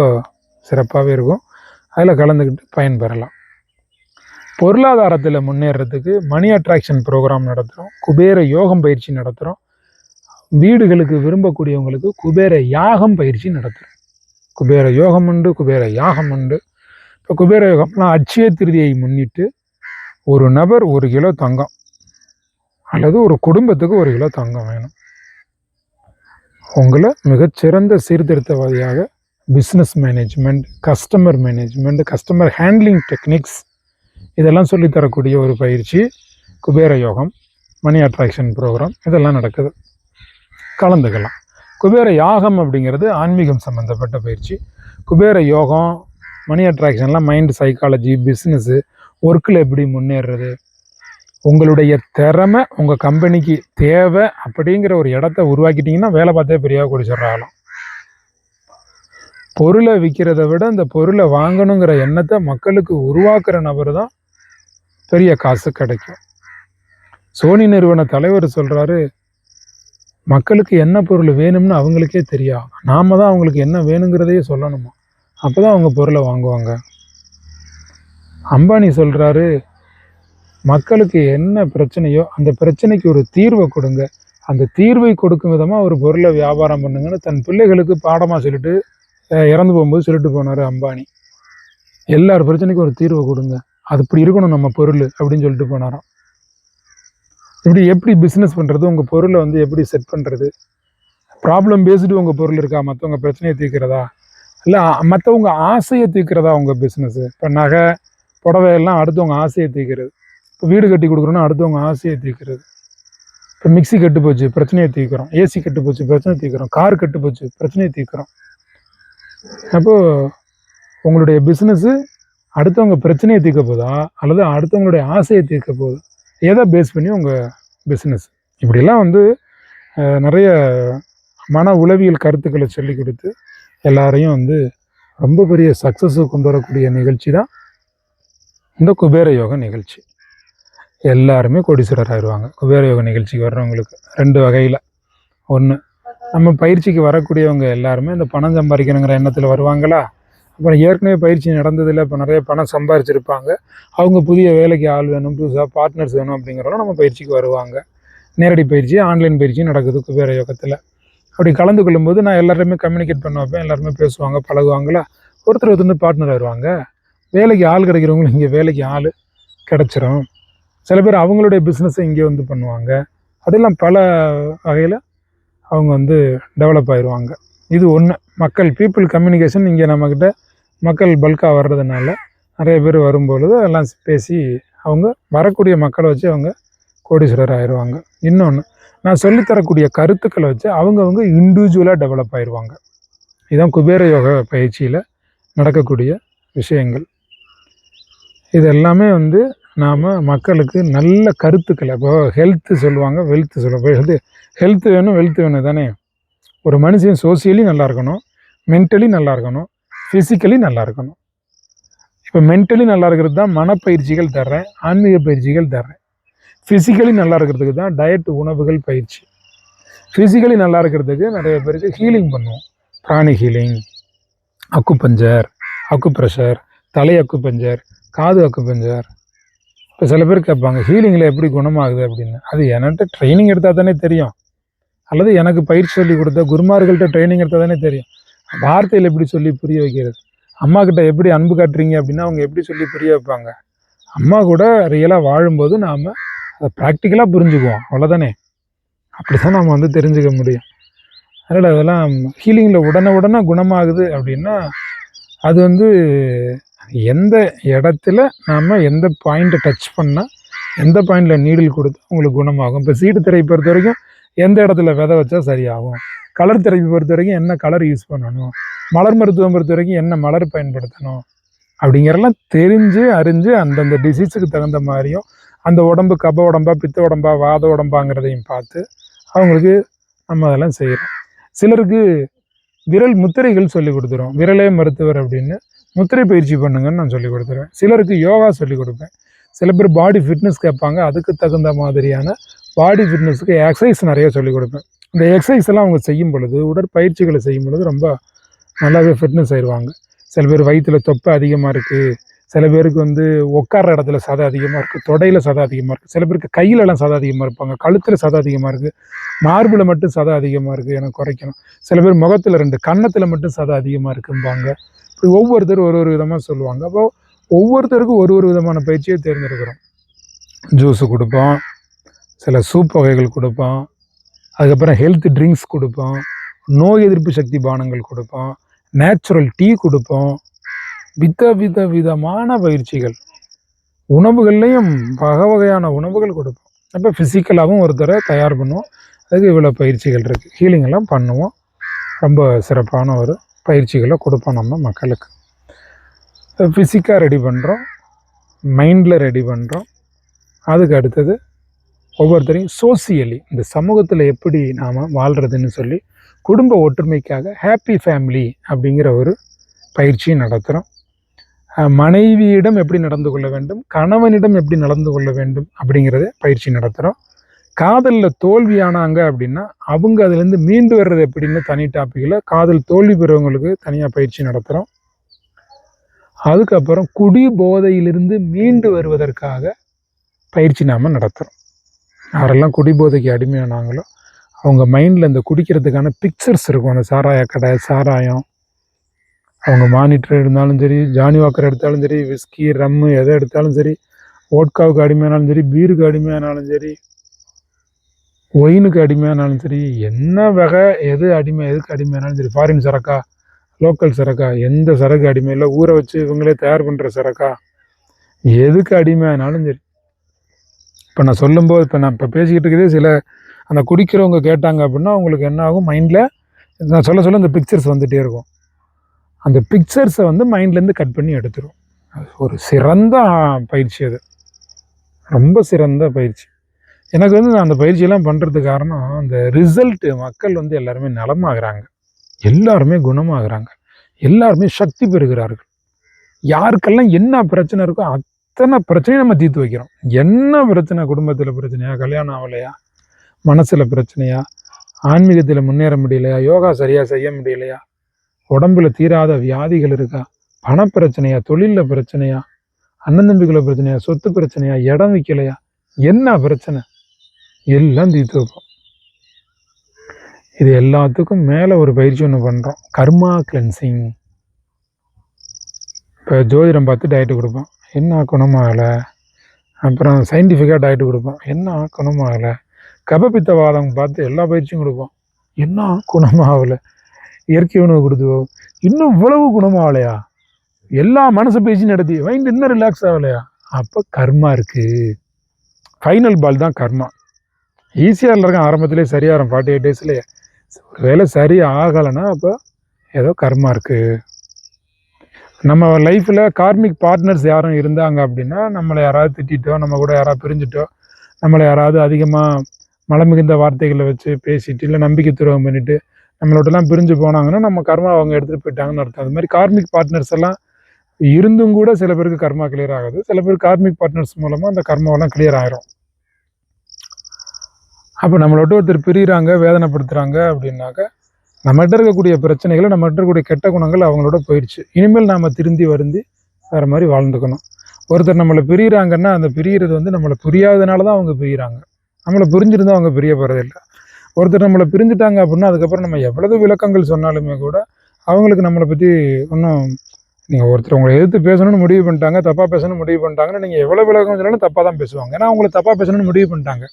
சிறப்பாகவே இருக்கும். அதில் கலந்துக்கிட்டு பயன்பெறலாம். பொருளாதாரத்தில் முன்னேறதுக்கு மணி அட்ராக்ஷன் ப்ரோக்ராம் நடத்துகிறோம். குபேர யோகம் பயிற்சி நடத்துகிறோம். வீடுகளுக்கு விரும்பக்கூடியவங்களுக்கு குபேர யாகம் பயிற்சி நடத்துகிறோம். குபேர யோகம் உண்டு, குபேர யாகம் உண்டு. இப்போ குபேர யோகம்லாம் அட்சய திருதியை முன்னிட்டு ஒரு நபர் 1 கிலோ தங்கம் அல்லது ஒரு குடும்பத்துக்கு 1 கிலோ தங்கம் வேணும். உங்களை மிகச்சிறந்த சீர்திருத்தவாதியாக business management, customer management, customer handling techniques இதெல்லாம் சொல்லித்தரக்கூடிய ஒரு பயிற்சி குபேர யோகம், மணி அட்ராக்ஷன் ப்ரோக்ராம் இதெல்லாம் நடக்குது. கலந்துக்கலாம். குபேர யாகம் அப்படிங்கிறது ஆன்மீகம் சம்மந்தப்பட்ட பயிற்சி. குபேர யோகம், மணி அட்ராக்ஷன்லாம் மைண்ட் சைக்காலஜி, பிஸ்னஸ்ஸு, ஒர்க்கில் எப்படி முன்னேறுறது, உங்களுடைய திறமை உங்கள் கம்பெனிக்கு தேவை அப்படிங்கிற ஒரு இடத்த உருவாக்கிட்டிங்கன்னா வேலை பார்த்தே பெரியாக குடிச்சிடறாலும். பொருளை விற்கிறத விட இந்த பொருளை வாங்கணுங்கிற எண்ணத்தை மக்களுக்கு உருவாக்குற நபர் தான் பெரிய காசு கிடைக்கும். சோனி நிறுவன தலைவர் சொல்கிறாரு, மக்களுக்கு என்ன பொருள் வேணும்னு அவங்களுக்கே தெரியாது, நாம தான் அவங்களுக்கு என்ன வேணுங்கிறதையே சொல்லணுமா, அப்போ தான் அவங்க பொருளை வாங்குவாங்க. அம்பானி சொல்கிறாரு, மக்களுக்கு என்ன பிரச்சனையோ அந்த பிரச்சனைக்கு ஒரு தீர்வை கொடுங்க, அந்த தீர்வை கொடுக்கும் விதமாக ஒரு பொருளை வியாபாரம் பண்ணுங்கன்னு தன் பிள்ளைகளுக்கு பாடமாக சொல்லிட்டு இறந்து போகும்போது சொல்லிட்டு போனார் அம்பானி. எல்லார் பிரச்சனைக்கும் ஒரு தீர்வை கொடுங்க, அது இப்படி இருக்கணும் நம்ம பொருள் அப்படின்னு சொல்லிட்டு போனாராம். இப்படி எப்படி பிஸ்னஸ் பண்ணுறது, உங்கள் பொருளை எப்படி செட் பண்ணுறது, ப்ராப்ளம் பேஸ்டு உங்கள் பொருள் இருக்கா, மற்றவங்க பிரச்சனையை தீர்க்கிறதா, இல்லை மற்றவங்க ஆசையை தீர்க்கிறதா உங்கள் பிஸ்னஸ்ஸு. இப்போ நகை புடவையெல்லாம் அடுத்தவங்க ஆசையை தீர்க்கிறது, இப்போ வீடு கட்டி கொடுக்குறோன்னா அடுத்தவங்க ஆசையை தீர்க்கிறது, இப்போ மிக்சி கெட்டு போச்சு பிரச்சனையை தீர்க்கிறோம், ஏசி கெட்டு போச்சு பிரச்சனை தீர்க்கிறோம், கார் கெட்டு போச்சு பிரச்சனையை தீர்க்கிறோம். அப்போது உங்களுடைய பிஸ்னஸ்ஸு அடுத்தவங்க பிரச்சனையை தீர்க்க போதா அல்லது அடுத்தவங்களுடைய ஆசையை தீர்க்க போகுது, எதை பேஸ் பண்ணி உங்கள் பிஸ்னஸ்? இப்படிலாம் நிறைய மன உளவியல் கருத்துக்களை சொல்லி கொடுத்து எல்லாரையும் ரொம்ப பெரிய சக்ஸஸு கொண்டு வரக்கூடிய நிகழ்ச்சி தான் இந்த குபேர யோக நிகழ்ச்சி. எல்லாருமே கோடீஸ்வரர் ஆயிடுவாங்க குபேர யோக நிகழ்ச்சிக்கு வர்றவங்களுக்கு. 2 வகையில். ஒன்று, நம்ம பயிற்சிக்கு வரக்கூடியவங்க எல்லாருமே இந்த பணம் சம்பாதிக்கணுங்கிற எண்ணத்தில் வருவாங்களா, அப்புறம் ஏற்கனவே பயிற்சி நடந்ததில் இப்போ நிறைய பணம் சம்பாரிச்சிருப்பாங்க, அவங்க புதிய வேலைக்கு ஆள் வேணும், புதுசாக பார்ட்னர்ஸ் வேணும் அப்படிங்கிறவங்க நம்ம பயிற்சிக்கு வருவாங்க. நேரடி பயிற்சி, ஆன்லைன் பயிற்சி நடக்குது குபேர யோகத்தில். அப்படி கலந்து கொள்ளும்போது நான் எல்லாருமே கம்யூனிகேட் பண்ண வைப்பேன், எல்லாருமே பேசுவாங்க, பழகுவாங்களா, ஒருத்தர் பார்ட்னர் ஆயிடுவாங்க. வேலைக்கு ஆள் கிடைக்கிறவங்களும் இங்கே வேலைக்கு ஆள், கிடச்சிரும். சில பேர் அவங்களுடைய பிஸ்னஸை இங்கே வந்து பண்ணுவாங்க. அதெல்லாம் பல வகையில் அவங்க வந்து டெவலப் ஆயிடுவாங்க. இது ஒன்று. மக்கள் பீப்புள் கம்யூனிகேஷன் இங்கே நம்மக்கிட்ட மக்கள் பல்காக வர்றதுனால நிறைய பேர் வரும்பொழுது எல்லாம் பேசி அவங்க வரக்கூடிய மக்களை வச்சு அவங்க கோடீஸ்வரர் ஆயிடுவாங்க. இன்னொன்று, நான் சொல்லித்தரக்கூடிய கருத்துக்களை வச்சு அவங்கவுங்க இண்டிவிஜுவலாக டெவலப் ஆயிடுவாங்க. இதுதான் குபேர யோக பயிற்சியில் நடக்கக்கூடிய விஷயங்கள். இது எல்லாமே வந்து நாம் மக்களுக்கு நல்ல கருத்துக்களை, இப்போ ஹெல்த்து சொல்லுவாங்க, வெல்த்து சொல்லுவாங்க. ஹெல்த்து வேணும், வெல்த்து வேணும் தானே. ஒரு மனுஷன் சோசியலி நல்லா இருக்கணும், மென்டலி நல்லா இருக்கணும், ஃபிசிக்கலி நல்லா இருக்கணும். இப்போ மென்டலி நல்லா இருக்கிறது தான் மனப்பயிற்சிகள் தர்றேன், ஆன்மீக பயிற்சிகள் தர்றேன். ஃபிசிக்கலி நல்லா இருக்கிறதுக்கு தான் டயட் உணவுகள் பயிற்சி. ஃபிசிக்கலி நல்லா இருக்கிறதுக்கு நிறைய பேருக்கு ஹீலிங் பண்ணுவோம். பிராணி ஹீலிங், அக்குபஞ்சர், அக்குப்ரெஷர், தலை அக்குபஞ்சர், காது அக்குபஞ்சர். இப்போ சில பேர் கேட்பாங்க ஹீலிங்கில் எப்படி குணமாகுது அப்படின்னு. அது என்கிட்ட ட்ரைனிங் எடுத்தால் தானே தெரியும், அல்லது எனக்கு பயிற்சி சொல்லி கொடுத்த குருமார்கள்ட்ட ட்ரைனிங் எடுத்தால் தானே தெரியும். வார்த்தையில் எப்படி சொல்லி புரிய வைக்கிறது? அம்மா கிட்ட எப்படி அன்பு காட்டுறீங்க அப்படின்னா அவங்க எப்படி சொல்லி புரிய வைப்பாங்க? அம்மா கூட ரியலாக வாழும்போது நாம் அதை ப்ராக்டிக்கலாக புரிஞ்சுக்குவோம், அவ்வளோதானே. அப்படி தான் நாம் வந்து தெரிஞ்சுக்க முடியும். அதனால் அதெல்லாம் ஹீலிங்கில் உடனே குணமாகுது அப்படின்னா அது வந்து எந்த இடத்துல நாம் எந்த பாயிண்ட்டை டச் பண்ணால், எந்த பாயிண்டில் நீடில் கொடுத்து உங்களுக்கு குணமாகும். இப்போ சீட்டு தெரப்பி பொறுத்த வரைக்கும் எந்த இடத்துல விதை வச்சா சரியாகும், கலர் தெரப்பி பொறுத்த வரைக்கும் என்ன கலர் யூஸ் பண்ணணும், மலர் மருத்துவம் பொறுத்த வரைக்கும் என்ன மலர் பயன்படுத்தணும் அப்படிங்கிறலாம் தெரிஞ்சு அறிஞ்சு அந்தந்த டிசீஸுக்கு தகுந்த மாதிரியும் அந்த உடம்பு கப உடம்பா, பித்த உடம்பா, வாத உடம்பாங்கிறதையும் பார்த்து அவங்களுக்கு நம்ம அதெல்லாம் செய்கிறோம். சிலருக்கு விரல் முத்திரைகள் சொல்லி கொடுத்துரும். விரலே மருத்துவர் அப்படின்னு முத்திரை பயிற்சி பண்ணுங்கன்னு நான் சொல்லி கொடுத்துருவேன். சிலருக்கு யோகா சொல்லி கொடுப்பேன். சில பேர் பாடி ஃபிட்னஸ் கேட்பாங்க, அதுக்கு தகுந்த மாதிரியான பாடி ஃபிட்னஸுக்கு எக்ஸசைஸ் நிறைய சொல்லிக் கொடுப்பேன். இந்த எக்ஸசைஸ் எல்லாம் அவங்க செய்யும் பொழுது, உடற்பயிற்சிகளை செய்யும் பொழுது ரொம்ப நல்லாவே ஃபிட்னஸ் ஆயிடுவாங்க. சில பேர் வயிற்றில் தொப்பை அதிகமாக இருக்குது, சில பேருக்கு வந்து உட்கார்ற இடத்துல சதை அதிகமாக இருக்குது, தொடையில் சதை அதிகமாக இருக்குது, சில பேருக்கு கையிலலாம் சதை அதிகமாக இருப்பாங்க, கழுத்தில் சதை அதிகமாக இருக்குது, மார்பில் மட்டும் சதை அதிகமாக இருக்குது, எனக்கு குறைக்கணும். சில பேர் முகத்தில் 2 கன்னத்தில் மட்டும் சதை அதிகமாக இருக்கும்பாங்க. இப்படி ஒவ்வொருத்தரும் ஒரு விதமாக சொல்லுவாங்க. அப்போது ஒவ்வொருத்தருக்கும் ஒரு விதமான பயிற்சியை தேர்ந்தெடுக்கிறோம். ஜூஸு கொடுப்போம், சில சூப் வகைகள் கொடுப்போம், அதுக்கப்புறம் ஹெல்த் ட்ரிங்க்ஸ் கொடுப்போம், நோய் எதிர்ப்பு சக்தி பானங்கள் கொடுப்போம், நேச்சுரல் டீ கொடுப்போம், விதமான பயிற்சிகள். உணவுகள்லையும் வகையான உணவுகள் கொடுப்போம். அப்போ ஃபிசிக்கலாகவும் ஒருத்தரை தயார் பண்ணுவோம். அதுக்கு இவ்வளோ பயிற்சிகள் இருக்குது. ஹீலிங் எல்லாம் பண்ணுவோம். ரொம்ப சிறப்பான ஒரு பயிற்சிகளை கொடுப்போம் நம்ம மக்களுக்கு. ஃபிசிக்காக ரெடி பண்ணுறோம், மைண்டில் ரெடி பண்ணுறோம். அதுக்கு அடுத்தது ஒவ்வொருத்தரையும் சோசியலி இந்த சமூகத்தில் எப்படி நாம் வாழ்கிறதுன்னு சொல்லி குடும்ப ஒற்றுமைக்காக ஹாப்பி ஃபேமிலி அப்படிங்கிற ஒரு பயிற்சியை நடத்துகிறோம். மனைவியிடம் எப்படி நடந்து கொள்ள வேண்டும், கணவனிடம் எப்படி நடந்து கொள்ள வேண்டும் அப்படிங்கிறத பயிற்சி நடத்துகிறோம். காதலில் தோல்வியானாங்க அப்படின்னா அவங்க அதுலேருந்து மீண்டு வர்றது எப்படின்னு தனி டாப்பிக்கில் காதல் தோல்வி பெறவங்களுக்கு தனியாக பயிற்சி நடத்துகிறோம். அதுக்கப்புறம் குடி போதையிலிருந்து மீண்டு வருவதற்காக பயிற்சி நாம் நடத்துகிறோம். யாரெல்லாம் குடிபோதைக்கு அடிமையானாங்களோ அவங்க மைண்டில் இந்த குடிக்கிறதுக்கான பிக்சர்ஸ் இருக்கும். அந்த சாராய கடை, சாராயம், அவங்க மானிட்டர் இருந்தாலும் சரி, ஜானி வாக்கர் எடுத்தாலும் சரி, விஸ்கி, ரம்மு எதை எடுத்தாலும் சரி, ஓட்காவுக்கு அடிமையானாலும் சரி, பீருக்கு அடிமையானாலும் சரி, ஒயினுக்கு அடிமையானாலும் சரி, என்ன வகை எதுக்கு அடிமையானாலும் சரி, ஃபாரின் சரக்கா, லோக்கல் சரக்கா, எந்த சரக்கு அடிமை இல்லை, ஊரை வச்சு இவங்களே தயார் பண்ணுற சரக்கா, எதுக்கு அடிமையானாலும் சரி. இப்போ நான் சொல்லும்போது இப்போ பேசிக்கிட்டு இருக்கிறதே சில அந்த குடிக்கிறவங்க கேட்டாங்க அப்படின்னா அவங்களுக்கு என்ன ஆகும், மைண்டில் நான் சொல்ல இந்த பிக்சர்ஸ் வந்துகிட்டே இருக்கும். அந்த பிக்சர்ஸை வந்து மைண்ட்லேருந்து கட் பண்ணி எடுத்துரும். அது ஒரு சிறந்த பயிற்சி, அது ரொம்ப சிறந்த பயிற்சி. எனக்கு வந்து நான் அந்த பயிற்சியெல்லாம் பண்ணுறதுக்கு காரணம் அந்த ரிசல்ட்டு. மக்கள் வந்து எல்லாருமே நலமாகறாங்க, எல்லாருமே குணமாகறாங்க, எல்லாருமே சக்தி பெறுகிறார்கள். யாருக்கெல்லாம் என்ன பிரச்சனை இருக்கோ அத்தனை பிரச்சனையும் நம்ம தீர்த்து வைக்கிறோம். என்ன பிரச்சனை, குடும்பத்தில் பிரச்சனையா, கல்யாணம் ஆகலையா, மனசில் பிரச்சனையா, ஆன்மீகத்தில் முன்னேற முடியலையா, யோகா சரியாக செய்ய முடியலையா, உடம்புல தீராத வியாதிகள் இருக்கா, பண பிரச்சனையா, தொழிலில் பிரச்சனையா, அண்ணன் தம்பிக்குள்ள பிரச்சனையா, சொத்து பிரச்சனையா, இடம் விற்கலையா, என்ன பிரச்சனை எல்லாம் தீர்த்து வைப்போம். இது எல்லாத்துக்கும் மேலே ஒரு பயிற்சி ஒன்று பண்ணுறோம், கர்மா கிளென்சிங். இப்போ ஜோதிடம் பார்த்து டயட்டு கொடுப்போம், என்ன குணமாகலை, அப்புறம் சயின்டிஃபிக்காக டயட்டு கொடுப்போம், என்ன குணமாகலை. கபபித்தவாதம் பார்த்து எல்லா பயிற்சியும் கொடுப்போம், என்ன குணமாகலை. இயற்கை உணவு கொடுத்துவோம், இன்னும் இவ்வளவு குணமாகலையா. எல்லா மனசு பேச்சு நடத்தி மைண்ட் இன்னும் ரிலாக்ஸ் ஆகலையா. அப்போ கர்மா இருக்குது. ஃபைனல் பால் தான் கர்மா. ஈஸியாக இருக்கும், ஆரம்பத்திலே சரியாகும் 48 டேஸ்லேயே. ஒரு வேளை சரி ஆகலைன்னா அப்போ ஏதோ கர்மா இருக்குது. நம்ம லைஃப்பில் கார்மிக் பார்ட்னர்ஸ் யாரும் இருந்தாங்க அப்படின்னா, நம்மளை யாராவது திட்டிட்டோ, நம்ம கூட யாராவது பிரிஞ்சுட்டோ, நம்மளை யாராவது அதிகமாக மழை மிகுந்த வார்த்தைகளை வச்சு பேசிட்டு, இல்லை நம்பிக்கை துரோகம் பண்ணிவிட்டு நம்மளோடலாம் பிரிஞ்சு போனாங்கன்னா நம்ம கர்மா அவங்க எடுத்துகிட்டு போயிட்டாங்கன்னு அர்த்தம். அது மாதிரி கார்மிக் பார்ட்னர்ஸ் எல்லாம் இருந்தும் கூட சில பேருக்கு கர்மா கிளியர் ஆகுது. சில பேர் கார்மிக் பார்ட்னர்ஸ் மூலமாக அந்த கர்மாவெல்லாம் கிளியர் ஆகிரும். அப்போ நம்மளோட ஒருத்தர் பிரிகிறாங்க, வேதனைப்படுத்துகிறாங்க அப்படின்னாக்க நம்மகிட்ட இருக்கக்கூடிய பிரச்சனைகளை, நம்மகிட்ட இருக்கக்கூடிய கெட்ட குணங்கள் அவங்களோட போயிடுச்சு. இனிமேல் நாம் திருந்தி வருந்தி வேறு மாதிரி வாழ்ந்துக்கணும். ஒருத்தர் நம்மளை பிரிகிறாங்கன்னா அந்த பிரிகிறது வந்து நம்மளை புரியாததுனால தான் அவங்க பிரிகிறாங்க. நம்மளை புரிஞ்சிருந்தால் அவங்க பிரிய போகிறதில்லை. ஒருத்தர் நம்மளை பிரிஞ்சுட்டாங்க அப்படின்னா அதுக்கப்புறம் நம்ம எவ்வளவு விளக்கங்கள் சொன்னாலுமே கூட அவங்களுக்கு நம்மளை பற்றி ஒன்றும், நீங்கள் ஒருத்தர் உங்களை எதிர்த்து பேசணும்னு முடிவு பண்ணிட்டாங்க, தப்பாக பேசணும்னு முடிவு பண்ணிட்டாங்கன்னா நீங்கள் எவ்வளோ விளக்கம் சொன்னாலும் தப்பாக தான் பேசுவாங்க. ஏன்னா அவங்களை தப்பாக பேசணும்னு முடிவு பண்ணிட்டாங்க.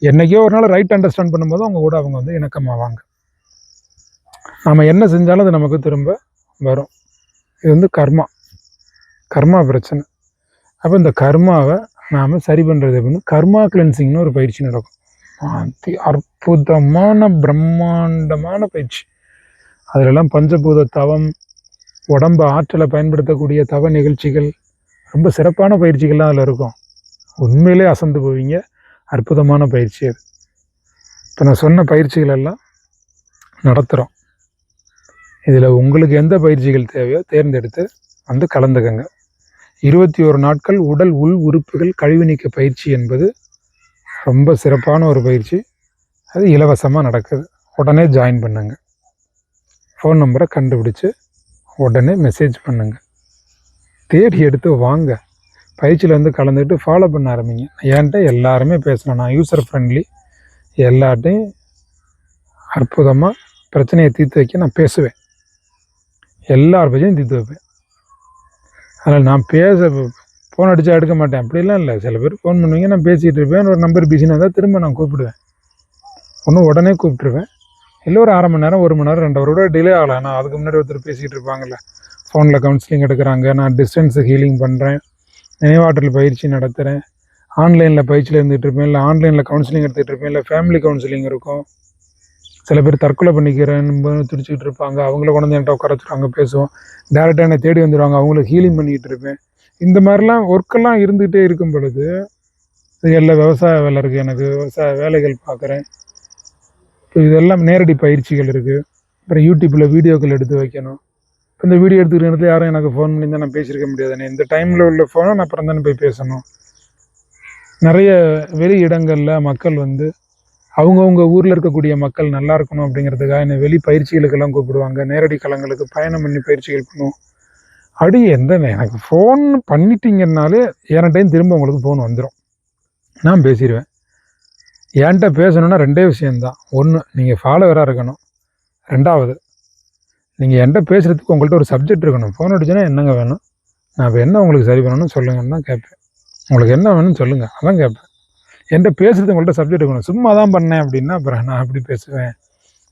என்றைக்கோ ஒரு நாள் ரைட் அண்டர்ஸ்டாண்ட் பண்ணும்போது அவங்க கூட அவங்க வந்து இணக்கமாவாங்க. நம்ம என்ன செஞ்சாலும் அது நமக்கு திரும்ப வரும். இது வந்து கர்மா பிரச்சனை. அப்போ இந்த கர்மாவை நாம் சரி பண்ணுறது அப்படின்னு கர்மா கிளென்சிங்னு ஒரு பயிற்சி நடக்கும். அற்புதமான பிரம்மாண்டமான பயிற்சி. அதிலெல்லாம் பஞ்சபூத தவம், உடம்பு ஆற்றலை பயன்படுத்தக்கூடிய தவ நிகழ்ச்சிகள், ரொம்ப சிறப்பான பயிற்சிகள்லாம் அதில் இருக்கும். உண்மையிலே அசந்து போவீங்க. அற்புதமான பயிற்சி அது. இப்போ நான் சொன்ன பயிற்சிகள் எல்லாம் நடத்துகிறோம். இதில் உங்களுக்கு எந்த பயிற்சிகள் தேவையோ தேர்ந்தெடுத்து வந்து கலந்துக்கங்க. 21 நாட்கள் உடல் உள் உறுப்புகள் கழிவு நீக்க பயிற்சி என்பது ரொம்ப சிறப்பான ஒரு பயிற்சி. அது இலவசமாக நடக்குது. உடனே ஜாயின் பண்ணுங்க. ஃபோன் நம்பரை கண்டுபிடிச்சி உடனே மெசேஜ் பண்ணுங்க. தேடி எடுத்து வாங்க. பயிற்சியில் வந்து கலந்துக்கிட்டு ஃபாலோ பண்ண ஆரம்பிங்க. என்கிட்ட எல்லாருமே பேசலாம். நான் யூசர் ஃப்ரெண்ட்லி. எல்லாட்டையும் அற்புதமாக பிரச்சனையை தீர்த்து வைக்க நான் பேசுவேன். எல்லார் பற்றியும் தீர்த்து வைப்பேன். அதனால் நான் ஃபோன் அடித்தா எடுக்க மாட்டேன் அப்படிலாம் இல்லை. சில பேர் ஃபோன் பண்ணுவீங்க, நான் பேசிகிட்டு இருப்பேன். ஒரு நம்பர் பிஸின்னு வந்தால் திரும்ப நான் கூப்பிடுவேன். ஒன்றும் உடனே கூப்பிட்டுருவேன். இல்லை ஒரு 1/2 மணி நேரம் 1 மணி நேரம் 2 ஹவர் கூட டிலே ஆகலாம். நான் அதுக்கு முன்னாடி ஒருத்தர் பேசிகிட்டு இருப்பாங்கள்ல, ஃபோனில் கவுன்சிலிங் எடுக்கிறாங்க. நான் டிஸ்டன்ஸு ஹீலிங் பண்ணுறேன், நினைவாற்றல் பயிற்சி நடத்துகிறேன், ஆன்லைனில் பயிற்சியில் இருந்துகிட்டு இருப்பேன், இல்லை ஆன்லைனில் கவுன்சிலிங் எடுத்துகிட்டு இருப்பேன், இல்லை ஃபேமிலி கவுன்சிலிங் இருக்கும். சில பேர் தற்கொலை பண்ணிக்கிறேன்னு துடிச்சிக்கிட்டு இருப்பாங்க. அவங்கள கொண்டு வந்து என்கிட்ட உட்கார வச்சுருவாங்க, பேசுவோம். டேரெக்டாக என்னை தேடி வந்துடுவாங்க, அவங்களுக்கு ஹீலிங் பண்ணிக்கிட்டு இருப்பேன். இந்த மாதிரிலாம் ஒர்க்கெல்லாம் இருந்துகிட்டே இருக்கும் பொழுது எல்லாம் விவசாய வேலை இருக்குது, எனக்கு விவசாய வேலைகள் பார்க்குறேன். இப்போ இதெல்லாம் நேரடி பயிற்சிகள் இருக்குது. அப்புறம் யூடியூப்பில் வீடியோக்கள் எடுத்து வைக்கணும். இப்போ இந்த வீடியோ எடுத்துக்கிற இடத்துல யாரும் எனக்கு ஃபோன் பண்ணி தான் நான் பேசியிருக்க முடியாது. இந்த டைமில் உள்ள ஃபோனை நான் அப்புறம் தானே போய் பேசணும். நிறைய வெளி இடங்களில் மக்கள் வந்து அவங்கவுங்க ஊரில் இருக்கக்கூடிய மக்கள் நல்லா இருக்கணும் அப்படிங்கிறதுக்காக என்னை வெளி பயிற்சிகளுக்கெல்லாம் கூப்பிடுவாங்க. நேரடி களங்களுக்கு பயணம் பண்ணி பயிற்சிகள் பண்ணுவோம். அப்படி எனக்கு ஃபோன் பண்ணிட்டீங்கன்னாலே ஏன்னா டைம் திரும்ப உங்களுக்கு ஃபோன் வந்துடும், நான் பேசிடுவேன். என்கிட்ட பேசணுன்னா 2 விஷயந்தான். 1, நீங்கள் ஃபாலோவராக இருக்கணும். 2வது, நீங்கள் என்கிட்ட பேசுகிறதுக்கு உங்கள்கிட்ட ஒரு சப்ஜெக்ட் இருக்கணும். ஃபோன் அடிச்சுன்னா என்னங்க வேணும், நான் இப்போ என்ன உங்களுக்கு சரி பண்ணணும்னு சொல்லுங்கன்னு தான் கேட்பேன். உங்களுக்கு என்ன வேணும்னு சொல்லுங்கள், அதான் கேட்பேன். என்கிட்ட பேசுகிறது உங்கள்கிட்ட சப்ஜெக்ட் இருக்கணும். சும்மா தான் பண்ணேன் அப்படின்னா அப்புறம் நான் அப்படி பேசுவேன்.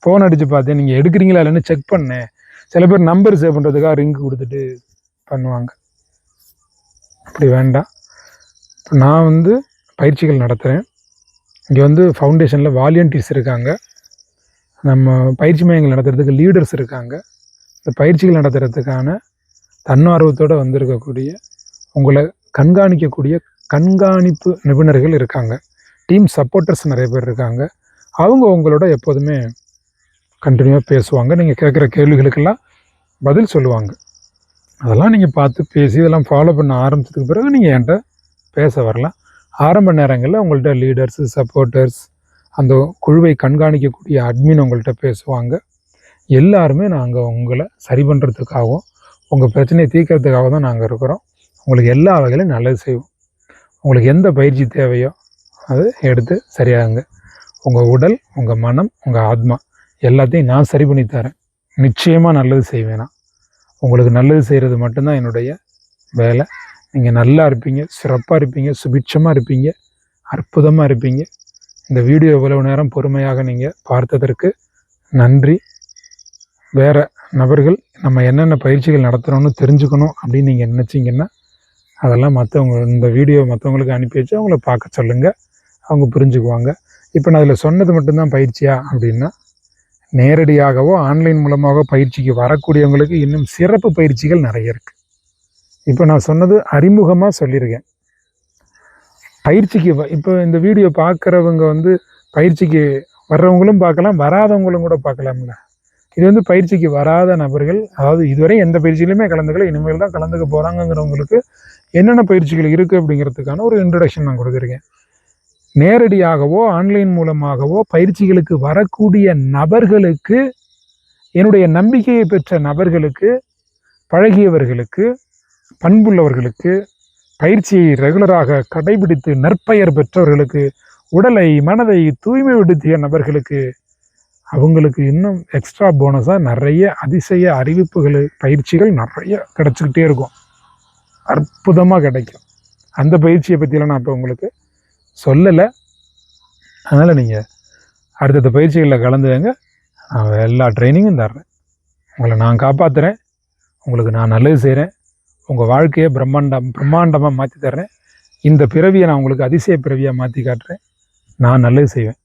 ஃபோன் அடித்து பார்த்தேன், நீங்கள் எடுக்கிறீங்களா இல்லைன்னு செக் பண்ணேன். சில பேர் நம்பர் சேவ் பண்ணுறதுக்காக ரிங்க் கொடுத்துட்டு பண்ணுவாங்க. அப்படி வேண்டாம். இப்போ நான் வந்து பயிற்சிகள் நடத்துகிறேன். இங்கே வந்து ஃபவுண்டேஷனில் வாலியன்டியர்ஸ் இருக்காங்க, நம்ம பயிற்சி மையங்கள் நடத்துறதுக்கு லீடர்ஸ் இருக்காங்க. இந்த பயிற்சிகள் நடத்துறதுக்கான தன்னார்வத்தோடு வந்திருக்கக்கூடிய உங்களை கண்காணிக்கக்கூடிய கண்காணிப்பு நிபுணர்கள் இருக்காங்க. டீம் சப்போர்ட்டர்ஸ் நிறைய பேர் இருக்காங்க. அவங்க உங்களோட எப்போதுமே கண்டினியூவாக பேசுவாங்க. நீங்கள் கேட்குற கேள்விகளுக்கெல்லாம் பதில் சொல்லுவாங்க. அதெல்லாம் நீங்கள் பார்த்து பேசி இதெல்லாம் ஃபாலோ பண்ண ஆரம்பித்ததுக்கு பிறகு நீங்கள் என்கிட்ட பேச வரலாம். ஆரம்ப நேரங்களில் உங்கள்கிட்ட லீடர்ஸு, சப்போர்ட்டர்ஸ், அந்த குழுவை கண்காணிக்கக்கூடிய அட்மின் உங்கள்கிட்ட பேசுவாங்க. எல்லாருமே நாங்கள் உங்களை சரி பண்ணுறதுக்காகவும் உங்கள் பிரச்சனையை தீர்க்கறதுக்காக தான் நாங்கள் இருக்கிறோம். உங்களுக்கு எல்லா வகையிலும் நல்லது செய்வோம். உங்களுக்கு எந்த பயிற்சி தேவையோ அது எடுத்து சரியாகுங்க. உங்கள் உடல், உங்கள் மனம், உங்கள் ஆத்மா எல்லாத்தையும் நான் சரி பண்ணி தரேன். நிச்சயமாக நல்லது செய்வேன். நான் உங்களுக்கு நல்லது செய்கிறது மட்டும்தான் என்னுடைய வேலை. நீங்கள் நல்லா இருப்பீங்க, சிறப்பாக இருப்பீங்க, சுபிட்சமாக இருப்பீங்க, அற்புதமாக இருப்பீங்க. இந்த வீடியோ இவ்வளவு நேரம் பொறுமையாக நீங்கள் பார்த்ததற்கு நன்றி. வேறு நபர்கள் நம்ம என்னென்ன பயிற்சிகள் நடத்துகிறோன்னு தெரிஞ்சுக்கணும் அப்படின்னு நீங்கள் நினச்சிங்கன்னா அதெல்லாம் இந்த வீடியோ மற்றவங்களுக்கு அனுப்பி வச்சு அவங்கள பார்க்க சொல்லுங்கள், அவங்க புரிஞ்சுக்குவாங்க. இப்போ நான் அதில் சொன்னது மட்டும்தான் பயிற்சியா அப்படின்னா, நேரடியாகவோ ஆன்லைன் மூலமாக பயிற்சிக்கு வரக்கூடியவங்களுக்கு இன்னும் சிறப்பு பயிற்சிகள் நிறைய இருக்குது. இப்போ நான் சொன்னது அறிமுகமாக சொல்லியிருக்கேன். பயிற்சிக்கு இப்போ இந்த வீடியோ பார்க்குறவங்க பயிற்சிக்கு வர்றவங்களும் பார்க்கலாம், வராதவங்களும் கூட பார்க்கலாம்ல. இது பயிற்சிக்கு வராத நபர்கள், அதாவது இதுவரை எந்த பயிற்சியிலுமே கலந்துக்கல, இனிமேல் தான் கலந்துக்க போகிறாங்கங்கிறவங்களுக்கு என்னென்ன பயிற்சிகள் இருக்குது அப்படிங்கிறதுக்கான ஒரு இன்ட்ரடக்ஷன் நான் கொடுத்துருக்கேன். நேரடியாகவோ ஆன்லைன் மூலமாகவோ பயிற்சிகளுக்கு வரக்கூடிய நபர்களுக்கு, என்னுடைய நம்பிக்கையை பெற்ற நபர்களுக்கு, பழகியவர்களுக்கு, பண்புள்ளவர்களுக்கு, பயிற்சியை ரெகுலராக கடைபிடித்து நற்பெயர் பெற்றவர்களுக்கு, உடலை மனதை தூய்மைப்படுத்திய நபர்களுக்கு, அவங்களுக்கு இன்னும் எக்ஸ்ட்ரா போனஸாக நிறைய அதிசய அறிவிப்புகள், பயிற்சிகள் நிறைய கிடச்சிக்கிட்டே இருக்கும், அற்புதமாக கிடைக்கும். அந்த பயிற்சியை பற்றியெல்லாம் நான் இப்போ உங்களுக்கு சொல்லலை. அதனால் நீங்கள் அடுத்தடுத்த பயிற்சிகளில் கலந்துங்க. நான் எல்லா ட்ரைனிங்கும் தர்றேன், உங்களை நான் காப்பாற்றுறேன், உங்களுக்கு நான் நல்லது செய்கிறேன், உங்கள் வாழ்க்கையை பிரம்மாண்டமாக மாற்றி தர்றேன். இந்த பிறவியை நான் உங்களுக்கு அதிசய பிறவியாக மாற்றி காட்டுறேன். நான் நல்லது செய்வேன்.